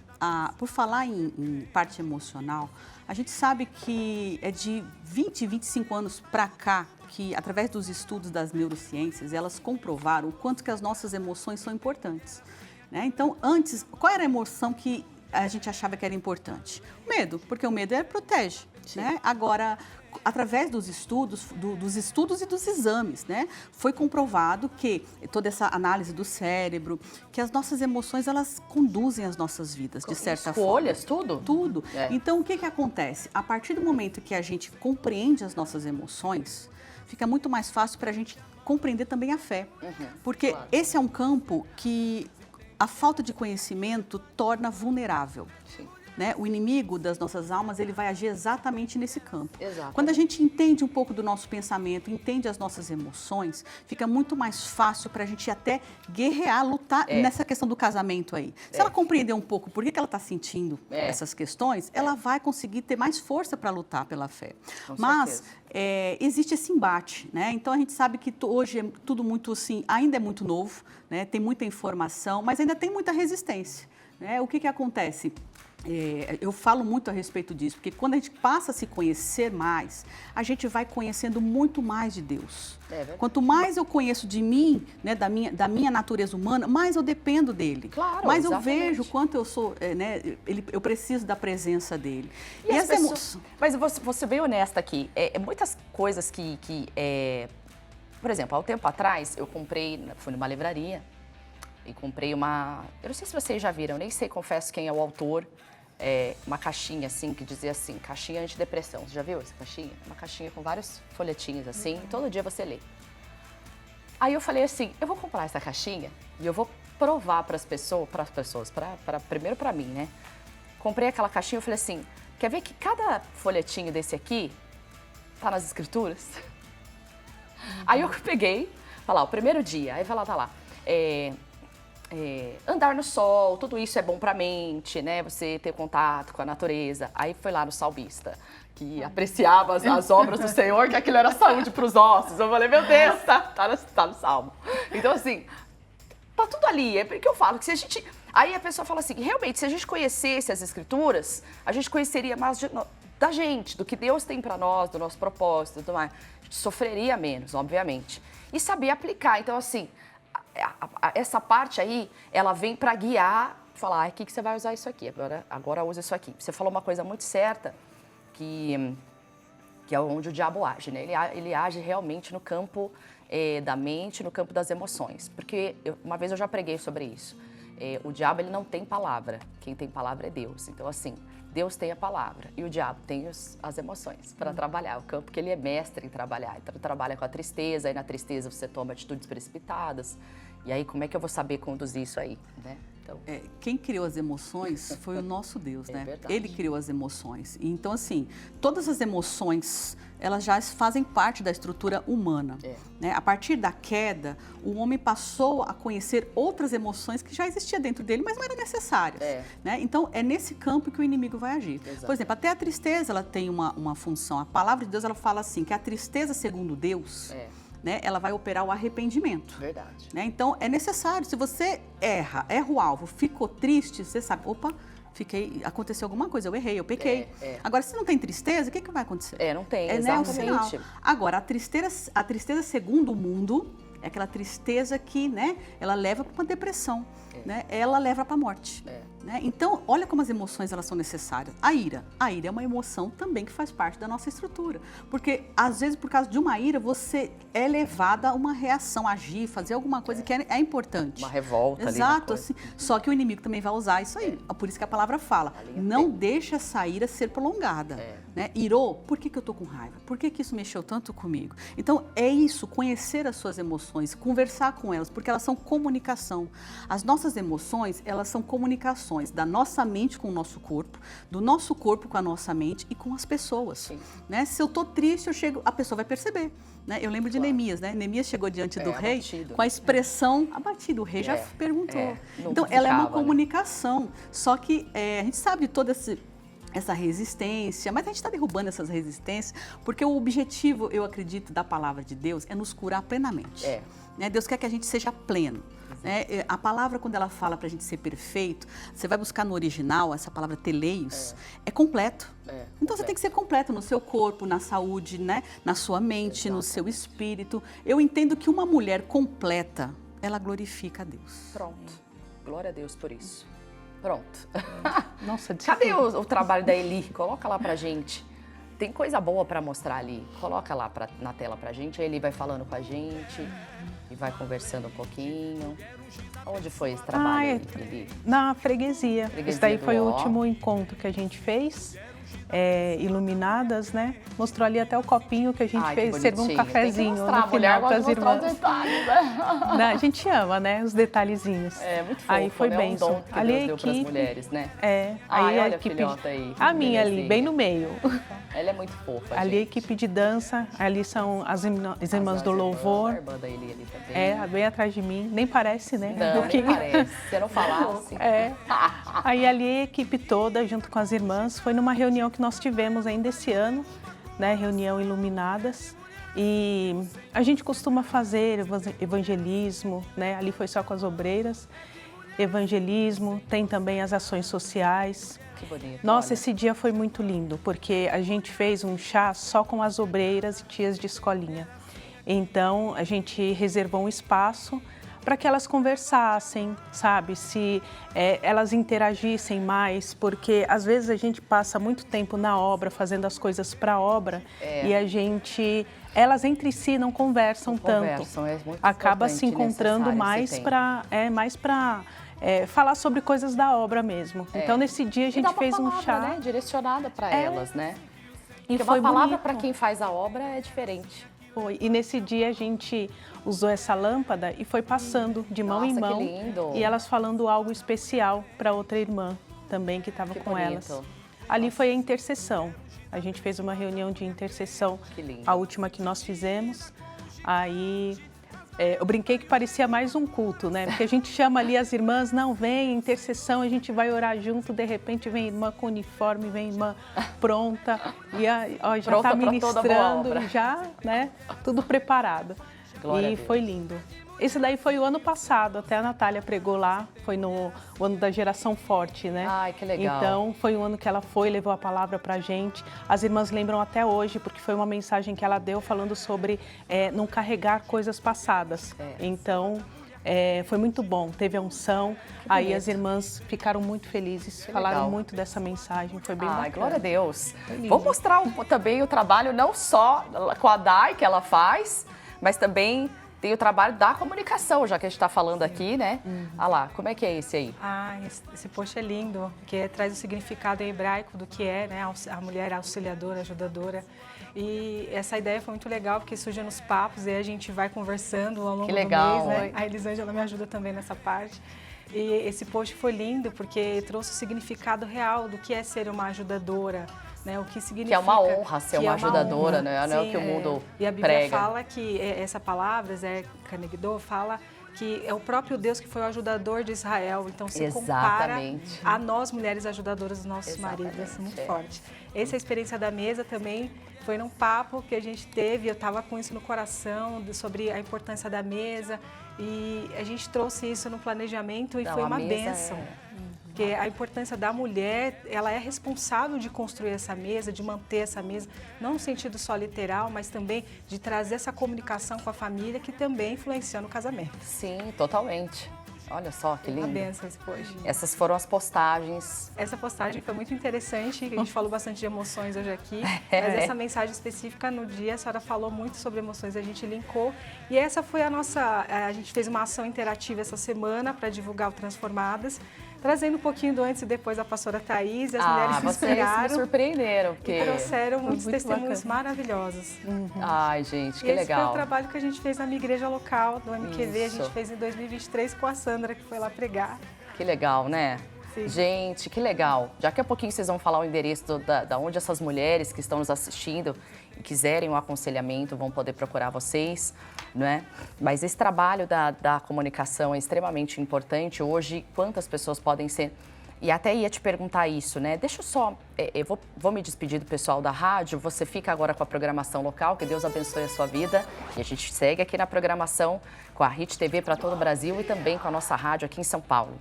Por falar em parte emocional, a gente sabe que é de 20, 25 anos para cá que, através dos estudos das neurociências, elas comprovaram o quanto que as nossas emoções são importantes, né? Então, antes, qual era a emoção que a gente achava que era importante? O medo, porque o medo protege, né? Agora, através dos estudos e dos exames, né, foi comprovado que toda essa análise do cérebro, que as nossas emoções, elas conduzem as nossas vidas, de certa forma. Escolhas, tudo? Tudo. Então, o que acontece? A partir do momento que a gente compreende as nossas emoções, fica muito mais fácil para a gente compreender também a fé. Porque esse é um campo que a falta de conhecimento torna vulnerável. Sim. Né? O inimigo das nossas almas, ele vai agir exatamente nesse campo. Exato. Quando a gente entende um pouco do nosso pensamento, entende as nossas emoções, fica muito mais fácil para a gente até guerrear, lutar nessa questão do casamento aí. Se ela compreender um pouco por que ela está sentindo essas questões, ela vai conseguir ter mais força para lutar pela fé. Mas existe esse embate, né? Então a gente sabe que hoje é tudo muito assim, ainda é muito novo, né? Tem muita informação, mas ainda tem muita resistência, né? O que acontece? Eu falo muito a respeito disso, porque quando a gente passa a se conhecer mais, a gente vai conhecendo muito mais de Deus. Quanto mais eu conheço de mim, né, da minha natureza humana, mais eu dependo dele. Claro, mais eu exatamente. vejo quanto eu sou, né, eu preciso da presença dele. E as pessoas... Mas vou ser bem honesta aqui, muitas coisas que por exemplo, há um tempo atrás, eu fui numa livraria e comprei uma... Eu não sei se vocês já viram, nem sei, confesso quem é o autor. Uma caixinha assim, que dizia assim, caixinha antidepressão. Você já viu essa caixinha? Uma caixinha com vários folhetinhos assim, e todo dia você lê. Aí eu falei assim, eu vou comprar essa caixinha e eu vou provar para as pessoas, primeiro para mim, né? Comprei aquela caixinha e falei assim, quer ver que cada folhetinho desse aqui tá nas escrituras? Aí eu peguei, Falar, o primeiro dia, aí tá lá, andar no sol, tudo isso é bom pra mente, né? Você ter contato com a natureza. Aí foi lá no salmista, que apreciava as obras do Senhor, que aquilo era saúde pros ossos. Eu falei, meu Deus, tá no Salmo. Então, assim, tá tudo ali. É porque eu falo que se a gente... Aí a pessoa fala assim, realmente, se a gente conhecesse as Escrituras, a gente conheceria mais da gente, do que Deus tem pra nós, do nosso propósito, tudo mais. A gente sofreria menos, obviamente. E saber aplicar. Então, assim, essa parte aí, ela vem pra guiar, falar, aqui que você vai usar isso aqui, agora usa isso aqui. Você falou uma coisa muito certa, que é onde o diabo age, né? Ele age realmente no campo da mente, no campo das emoções. Porque uma vez eu já preguei sobre isso. O diabo, ele não tem palavra. Quem tem palavra é Deus. Então, assim, Deus tem a palavra e o diabo tem as emoções para trabalhar. O campo que ele é mestre em trabalhar. Então, ele trabalha com a tristeza, aí na tristeza você toma atitudes precipitadas. E aí, como é que eu vou saber conduzir isso aí, né? Então... quem criou as emoções foi o nosso Deus, né? Verdade. Ele criou as emoções. Então, assim, todas as emoções, elas já fazem parte da estrutura humana. Né? A partir da queda, o homem passou a conhecer outras emoções que já existiam dentro dele, mas não eram necessárias. Né? Então, é nesse campo que o inimigo vai agir. Exato. Por exemplo, até a tristeza, ela tem uma função. A palavra de Deus, ela fala assim, que a tristeza, segundo Deus... Né, ela vai operar o arrependimento. Verdade. Né? Então, é necessário. Se você erra o alvo, ficou triste, você sabe, opa, aconteceu alguma coisa, eu errei, eu pequei. Agora, se não tem tristeza, o que vai acontecer? Não tem, exatamente. Né, agora, a tristeza segundo o mundo, é aquela tristeza que, né, ela leva para uma depressão, né? Ela leva para a morte. Né? Então, olha como as emoções elas são necessárias. A ira é uma emoção também que faz parte da nossa estrutura. Porque, às vezes, por causa de uma ira, você é levada a uma reação, agir, fazer alguma coisa que é importante. Uma revolta. Exato, assim. Só que o inimigo também vai usar isso aí. Por isso que a palavra fala, não deixa essa ira ser prolongada. Né? Irou, por que eu tô com raiva? Por que isso mexeu tanto comigo? Então, é isso, conhecer as suas emoções, conversar com elas, porque elas são comunicação. As nossas emoções, elas são comunicações da nossa mente com o nosso corpo, do nosso corpo com a nossa mente e com as pessoas. Né? Se eu tô triste, a pessoa vai perceber. Né? Eu lembro de Neemias, né? Neemias chegou diante do rei abatido, com a expressão abatido. O rei já perguntou. Então, ela é uma comunicação. Só que a gente sabe de toda essa resistência, mas a gente está derrubando essas resistências, porque o objetivo, eu acredito, da palavra de Deus é nos curar plenamente. Né? Deus quer que a gente seja pleno. Né? A palavra, quando ela fala para a gente ser perfeito, você vai buscar no original, essa palavra teleios, é completo. Então você tem que ser completo no seu corpo, na saúde, né? Na sua mente, no seu espírito. Eu entendo que uma mulher completa, ela glorifica a Deus. Pronto. Glória a Deus por isso. Pronto. Nossa, cadê o trabalho da Eli? Coloca lá pra gente. Tem coisa boa pra mostrar ali. Coloca lá na tela pra gente. A Eli vai falando com a gente e vai conversando um pouquinho. Onde foi esse trabalho, Eli? Na freguesia. Esse daí foi o último encontro que a gente fez. Iluminadas, né? Mostrou ali até o copinho que a gente fez, serviu um cafezinho no final para as irmãs. Detalhes, né? A gente ama, né? Os detalhezinhos. Muito fofo, aí foi né? bem. Dom que ali Deus a deu equipe, pras mulheres, né? Aí olha a equipe, aí, a minha ali, bem no meio. Ela é muito fofa, ali gente. a equipe de dança, ali são as irmãs do louvor. A irmã da Eli ali também. Bem atrás de mim. Nem parece, né? Não, nem parece. Se eu não falasse. Aí ali a equipe toda, junto com as irmãs, foi numa reunião que nós tivemos ainda esse ano, né? Reunião Iluminadas. E a gente costuma fazer evangelismo, né? Ali foi só com as obreiras. Evangelismo, tem também as ações sociais. Que bonito. Nossa, olha. Esse dia foi muito lindo, porque a gente fez um chá só com as obreiras e tias de escolinha. Então, a gente reservou um espaço para que elas conversassem, sabe? Se elas interagissem mais, porque às vezes a gente passa muito tempo na obra, fazendo as coisas para a obra, e elas entre si não conversam tanto. Acaba se encontrando mais para falar sobre coisas da obra mesmo. Então, nesse dia a gente fez um chá, né? Direcionada para elas, né? E porque foi uma palavra bonito. para quem faz a obra é diferente. Foi. E nesse dia a gente usou essa lâmpada e foi passando de mão em mão. Que lindo. E elas falando algo especial para outra irmã também que estava com bonito. elas. Ali foi a intercessão. A gente fez uma reunião de intercessão, Que lindo. a última que nós fizemos. Aí eu brinquei que parecia mais um culto, né? Porque a gente chama ali as irmãs, não, vem, intercessão, a gente vai orar junto, de repente vem irmã com uniforme, vem irmã pronta, e já está ministrando, já, né? Tudo preparado. Glória e foi lindo. Esse daí foi o ano passado, até a Natália pregou lá, foi no ano da Geração Forte, né? Ai, que legal. Então, foi um ano que ela levou a palavra pra gente. As irmãs lembram até hoje, porque foi uma mensagem que ela deu falando sobre não carregar coisas passadas. Então, foi muito bom, teve a unção, aí as irmãs ficaram muito felizes, falaram muito dessa mensagem, foi bem bacana. Glória a Deus. Vou mostrar também o trabalho, não só com a Dai, que ela faz, mas também tem o trabalho da comunicação, já que a gente está falando aqui, né? Ah lá, como é que é esse aí? Esse post é lindo, porque traz o significado em hebraico do que é, né? A mulher auxiliadora, ajudadora. E essa ideia foi muito legal, porque surge nos papos e a gente vai conversando ao longo do mês, né? A Elisângela me ajuda também nessa parte. E esse post foi lindo, porque trouxe o significado real do que é ser uma ajudadora. Né, o que significa... Que é uma honra ser uma ajudadora, né? Não é o que o mundo prega. E a Bíblia fala que, essa palavra, Zé Canegdô, fala que é o próprio Deus que foi o ajudador de Israel. Então, se compara a nós, mulheres ajudadoras dos nossos maridos. É muito forte. Essa experiência da mesa também foi num papo que a gente teve, eu estava com isso no coração, sobre a importância da mesa. E a gente trouxe isso no planejamento e foi uma bênção. Porque a importância da mulher, ela é responsável de construir essa mesa, de manter essa mesa, não no sentido só literal, mas também de trazer essa comunicação com a família, que também influencia no casamento. Sim, totalmente. Olha só, que lindo. Uma benção esse post. Essas foram as postagens. Essa postagem foi muito interessante, a gente falou bastante de emoções hoje aqui, mas essa mensagem específica no dia, a senhora falou muito sobre emoções, a gente linkou. E essa foi a gente fez uma ação interativa essa semana para divulgar o Transformadas, trazendo um pouquinho do antes e depois a pastora Thaís, e as mulheres se inspiraram. Vocês me surpreenderam. Porque e trouxeram muitos testemunhos maravilhosos. Ai, gente, que legal. Esse foi o trabalho que a gente fez na minha igreja local, do MQV, a gente fez em 2023 com a Sandra, que foi lá pregar. Que legal, né? Sim. Gente, que legal. Daqui a pouquinho vocês vão falar o endereço da onde essas mulheres que estão nos assistindo e quiserem um aconselhamento vão poder procurar vocês, não é? Mas esse trabalho da comunicação é extremamente importante. Hoje, quantas pessoas podem ser... E até ia te perguntar isso, né? Deixa eu só... Eu vou me despedir do pessoal da rádio. Você fica agora com a programação local, que Deus abençoe a sua vida. E a gente segue aqui na programação com a Hit TV para todo o Brasil e também com a nossa rádio aqui em São Paulo.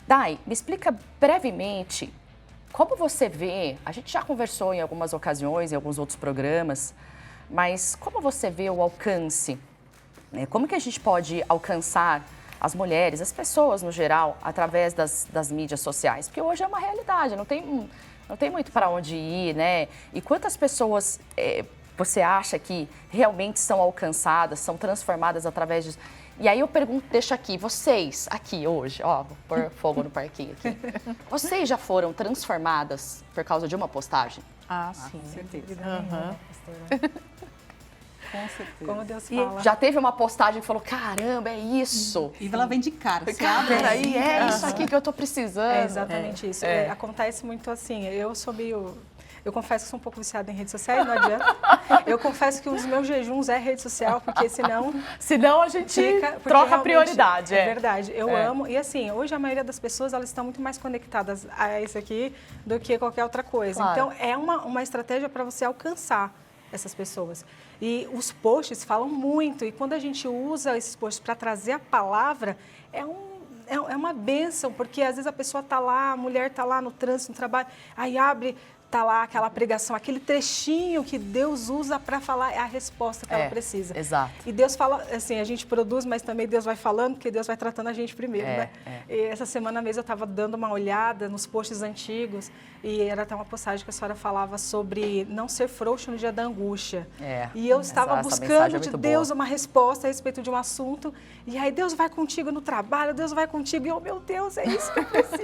Dai, me explica brevemente como você vê, a gente já conversou em algumas ocasiões, em alguns outros programas, mas como você vê o alcance? Como que a gente pode alcançar as mulheres, as pessoas no geral, através das mídias sociais? Porque hoje é uma realidade, não tem muito para onde ir, né? E quantas pessoas você acha que realmente são alcançadas, são transformadas através disso? E aí eu pergunto, deixa aqui, vocês aqui hoje, vou pôr fogo no parquinho aqui. Vocês já foram transformadas por causa de uma postagem? Sim. Com certeza. Com certeza. Como Deus fala. E já teve uma postagem que falou, caramba, é isso. E ela vem de cara. Peraí, isso aqui que eu tô precisando. É exatamente isso. Acontece muito assim, eu confesso que sou um pouco viciada em redes sociais, não adianta. Eu confesso que um dos meus jejuns é rede social, porque senão a gente troca a prioridade. É verdade, eu amo. E assim, hoje a maioria das pessoas, elas estão muito mais conectadas a isso aqui do que qualquer outra coisa. Claro. Então, é uma estratégia para você alcançar essas pessoas. E os posts falam muito, e quando a gente usa esses posts para trazer a palavra, é uma bênção, porque às vezes a pessoa está lá, a mulher está lá no trânsito, no trabalho, aí abre... Está lá aquela pregação, aquele trechinho que Deus usa para falar é a resposta que ela precisa. Exato. E Deus fala, assim, a gente produz, mas também Deus vai falando, porque Deus vai tratando a gente primeiro, né? E essa semana mesmo eu estava dando uma olhada nos posts antigos e era até uma postagem que a senhora falava sobre não ser frouxo no dia da angústia. E eu estava buscando de Deus uma resposta a respeito de um assunto e aí Deus vai contigo no trabalho, Deus vai contigo e eu, meu Deus, é isso que eu preciso.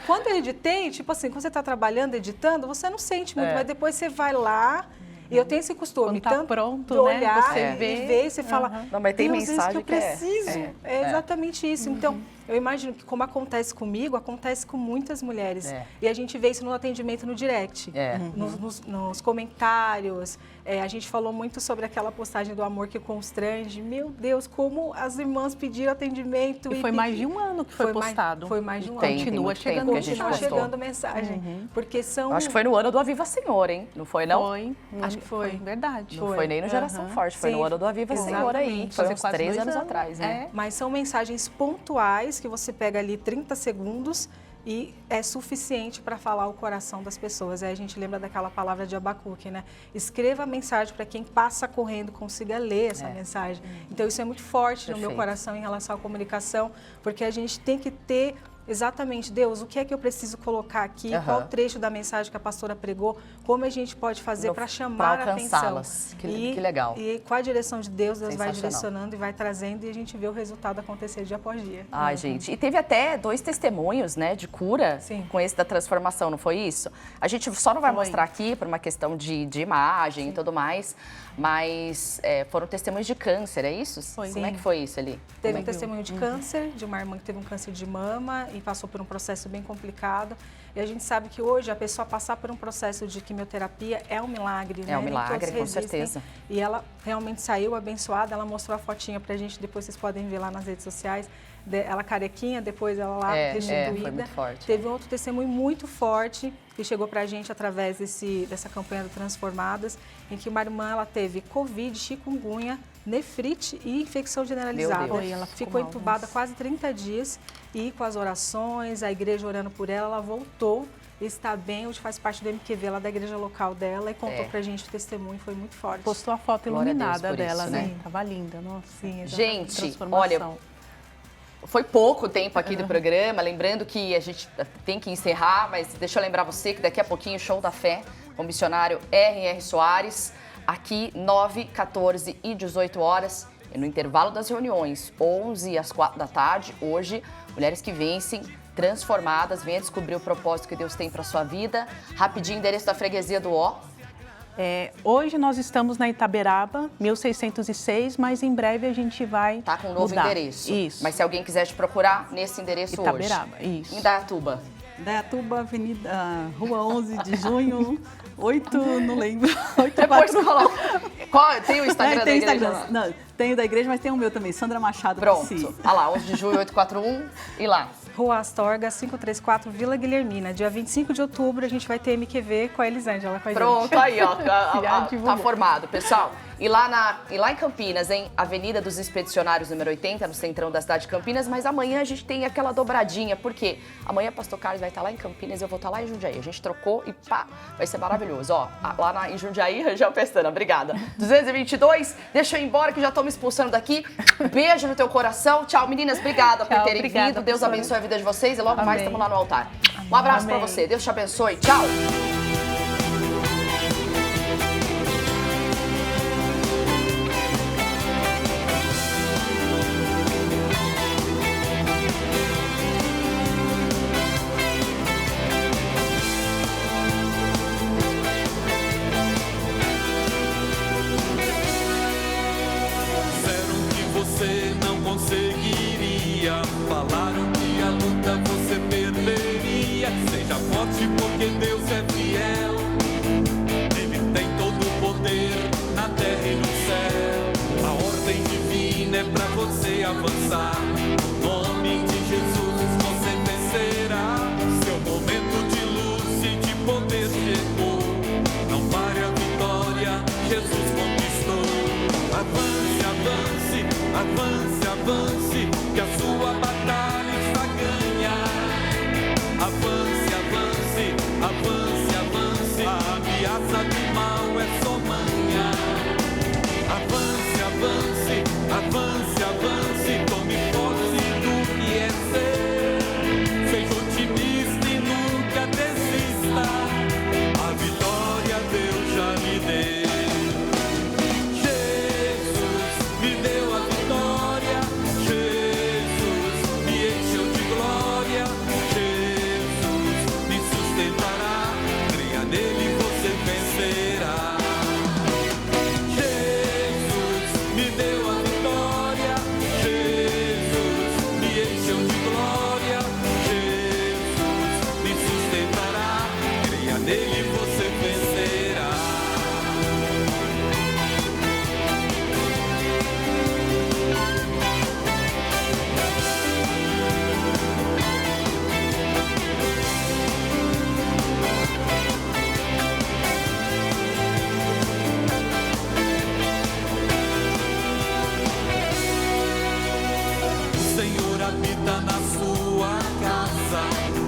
Quando eu editei, tipo assim, quando você está trabalhando, editando, você não sente muito, mas depois você vai lá e eu tenho esse costume, tá pronto, de olhar né? Você e ver, você fala, não, mas tem Deus, mensagem é isso que eu preciso. É exatamente isso. Então, eu imagino que como acontece comigo, acontece com muitas mulheres. E a gente vê isso no atendimento no direct, nos comentários. A gente falou muito sobre aquela postagem do amor que constrange. Meu Deus, como as irmãs pediram atendimento. E foi mais de um ano que foi postado. Foi mais de um ano. Continua chegando mensagem. Porque são... Acho que foi no ano do Aviva Senhor, hein? Não foi, não? Foi. Acho que foi. Verdade. Não foi nem no Geração Forte, foi no ano do Aviva Senhor aí. Foi uns 3 anos atrás, né? Mas são mensagens pontuais que você pega ali 30 segundos e é suficiente para falar o coração das pessoas. Aí a gente lembra daquela palavra de Abacuque, né? Escreva a mensagem para quem passa correndo consiga ler essa mensagem. Então isso é muito forte no meu coração em relação à comunicação, porque a gente tem que ter exatamente, Deus, o que é que eu preciso colocar aqui, qual trecho da mensagem que a pastora pregou, como a gente pode fazer para chamar a atenção. Que legal. E com a direção de Deus, Deus vai direcionando e vai trazendo e a gente vê o resultado acontecer dia após dia. Ai, gente, e teve até 2 testemunhos, né, de cura com esse da transformação, não foi isso? A gente só não vai mostrar aqui por uma questão de imagem e tudo mais, mas foram testemunhos de câncer, é isso? Como é que foi isso ali? Teve um testemunho de câncer, de uma irmã que teve um câncer de mama e passou por um processo bem complicado. E a gente sabe que hoje a pessoa passar por um processo de quimioterapia é um milagre, né? É um milagre, com certeza. E ela realmente saiu abençoada, ela mostrou a fotinha pra gente, depois vocês podem ver lá nas redes sociais. Ela carequinha, depois ela lá restituída. Foi muito forte. Teve um outro testemunho muito forte que chegou pra gente através dessa campanha do Transformadas, em que uma irmã ela teve Covid, chikungunya, nefrite e infecção generalizada. Ela ficou entubada quase 30 dias e com as orações, a igreja orando por ela, ela voltou, está bem, hoje faz parte do MQV lá da igreja local dela e contou pra gente o testemunho, foi muito forte. Postou a foto iluminada dela, isso, né? Tava linda, nossa. Sim, gente, olha, foi pouco tempo aqui do programa, lembrando que a gente tem que encerrar, mas deixa eu lembrar você que daqui a pouquinho, Show da Fé, com o missionário R.R. Soares, aqui 9, 14 e 18 horas, e no intervalo das reuniões, 11 às 4 da tarde, hoje, Mulheres que Vencem, transformadas, venha descobrir o propósito que Deus tem para sua vida. Rapidinho, endereço da freguesia do Ó. Hoje nós estamos na Itaberaba, 1606, mas em breve a gente vai Tá com um novo endereço. Isso. Mas se alguém quiser te procurar, nesse endereço Itaberaba, hoje. Isso. Em Dayatuba. Dayatuba, Avenida, Rua 11 de Junho, 8, não lembro. 8, Depois coloca. Tem o Instagram da igreja lá? Não, tem o da igreja, mas tem o meu também, Sandra Machado. Pronto. Olha lá, 11 de junho, 841, e lá. Rua Astorga, 534, Vila Guilhermina. Dia 25 de outubro a gente vai ter MQV com a Elisângela com a gente. Pronto, aí, ó. Tá formado, pessoal. E lá em Campinas, hein? Avenida dos Expedicionários, número 80, no centrão da cidade de Campinas. Mas amanhã a gente tem aquela dobradinha, porque amanhã o Pastor Carlos vai estar lá em Campinas e eu vou estar lá em Jundiaí. A gente trocou e pá, vai ser maravilhoso. Ó, lá em Jundiaí, Rangel Pestana, obrigada. 222, deixa eu ir embora que já tô me expulsando daqui. Beijo no teu coração. Tchau, meninas, obrigada por terem vindo. Deus abençoe a vida de vocês e logo mais estamos lá no altar. Um abraço pra você, Deus te abençoe. Tchau. Falaram que a luta você perderia. Seja forte porque Deus é fiel. Ele tem todo o poder na terra e no céu. A ordem divina é pra você avançar. No nome de Jesus você vencerá. Seu momento de luz e de poder chegou. Não pare a vitória, Jesus conquistou. Avance, avance, avance, avance, que a sua batalha está ganha. Avance, avance, avance, avance, a ameaça do mal é só manhã. Avance, avance, avance, avance, tome posse do que é seu. Seja otimista e nunca desista, a vitória Deus já me deu. Me deu nele você vencerá. O Senhor habita na sua casa,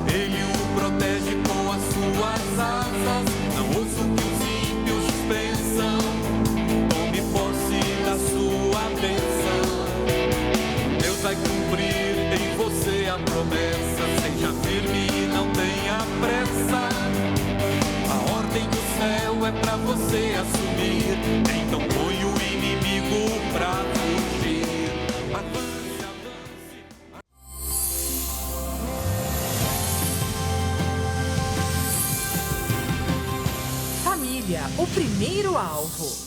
Ele o protege com as suas asas. Não ouça o que os ímpios pensam, tome posse da sua bênção. Deus vai cumprir em você a promessa, seja firme e não tenha pressa. A ordem do céu é pra você assumir, então põe o inimigo pra fugir. Avance, avance. Família, o primeiro alvo.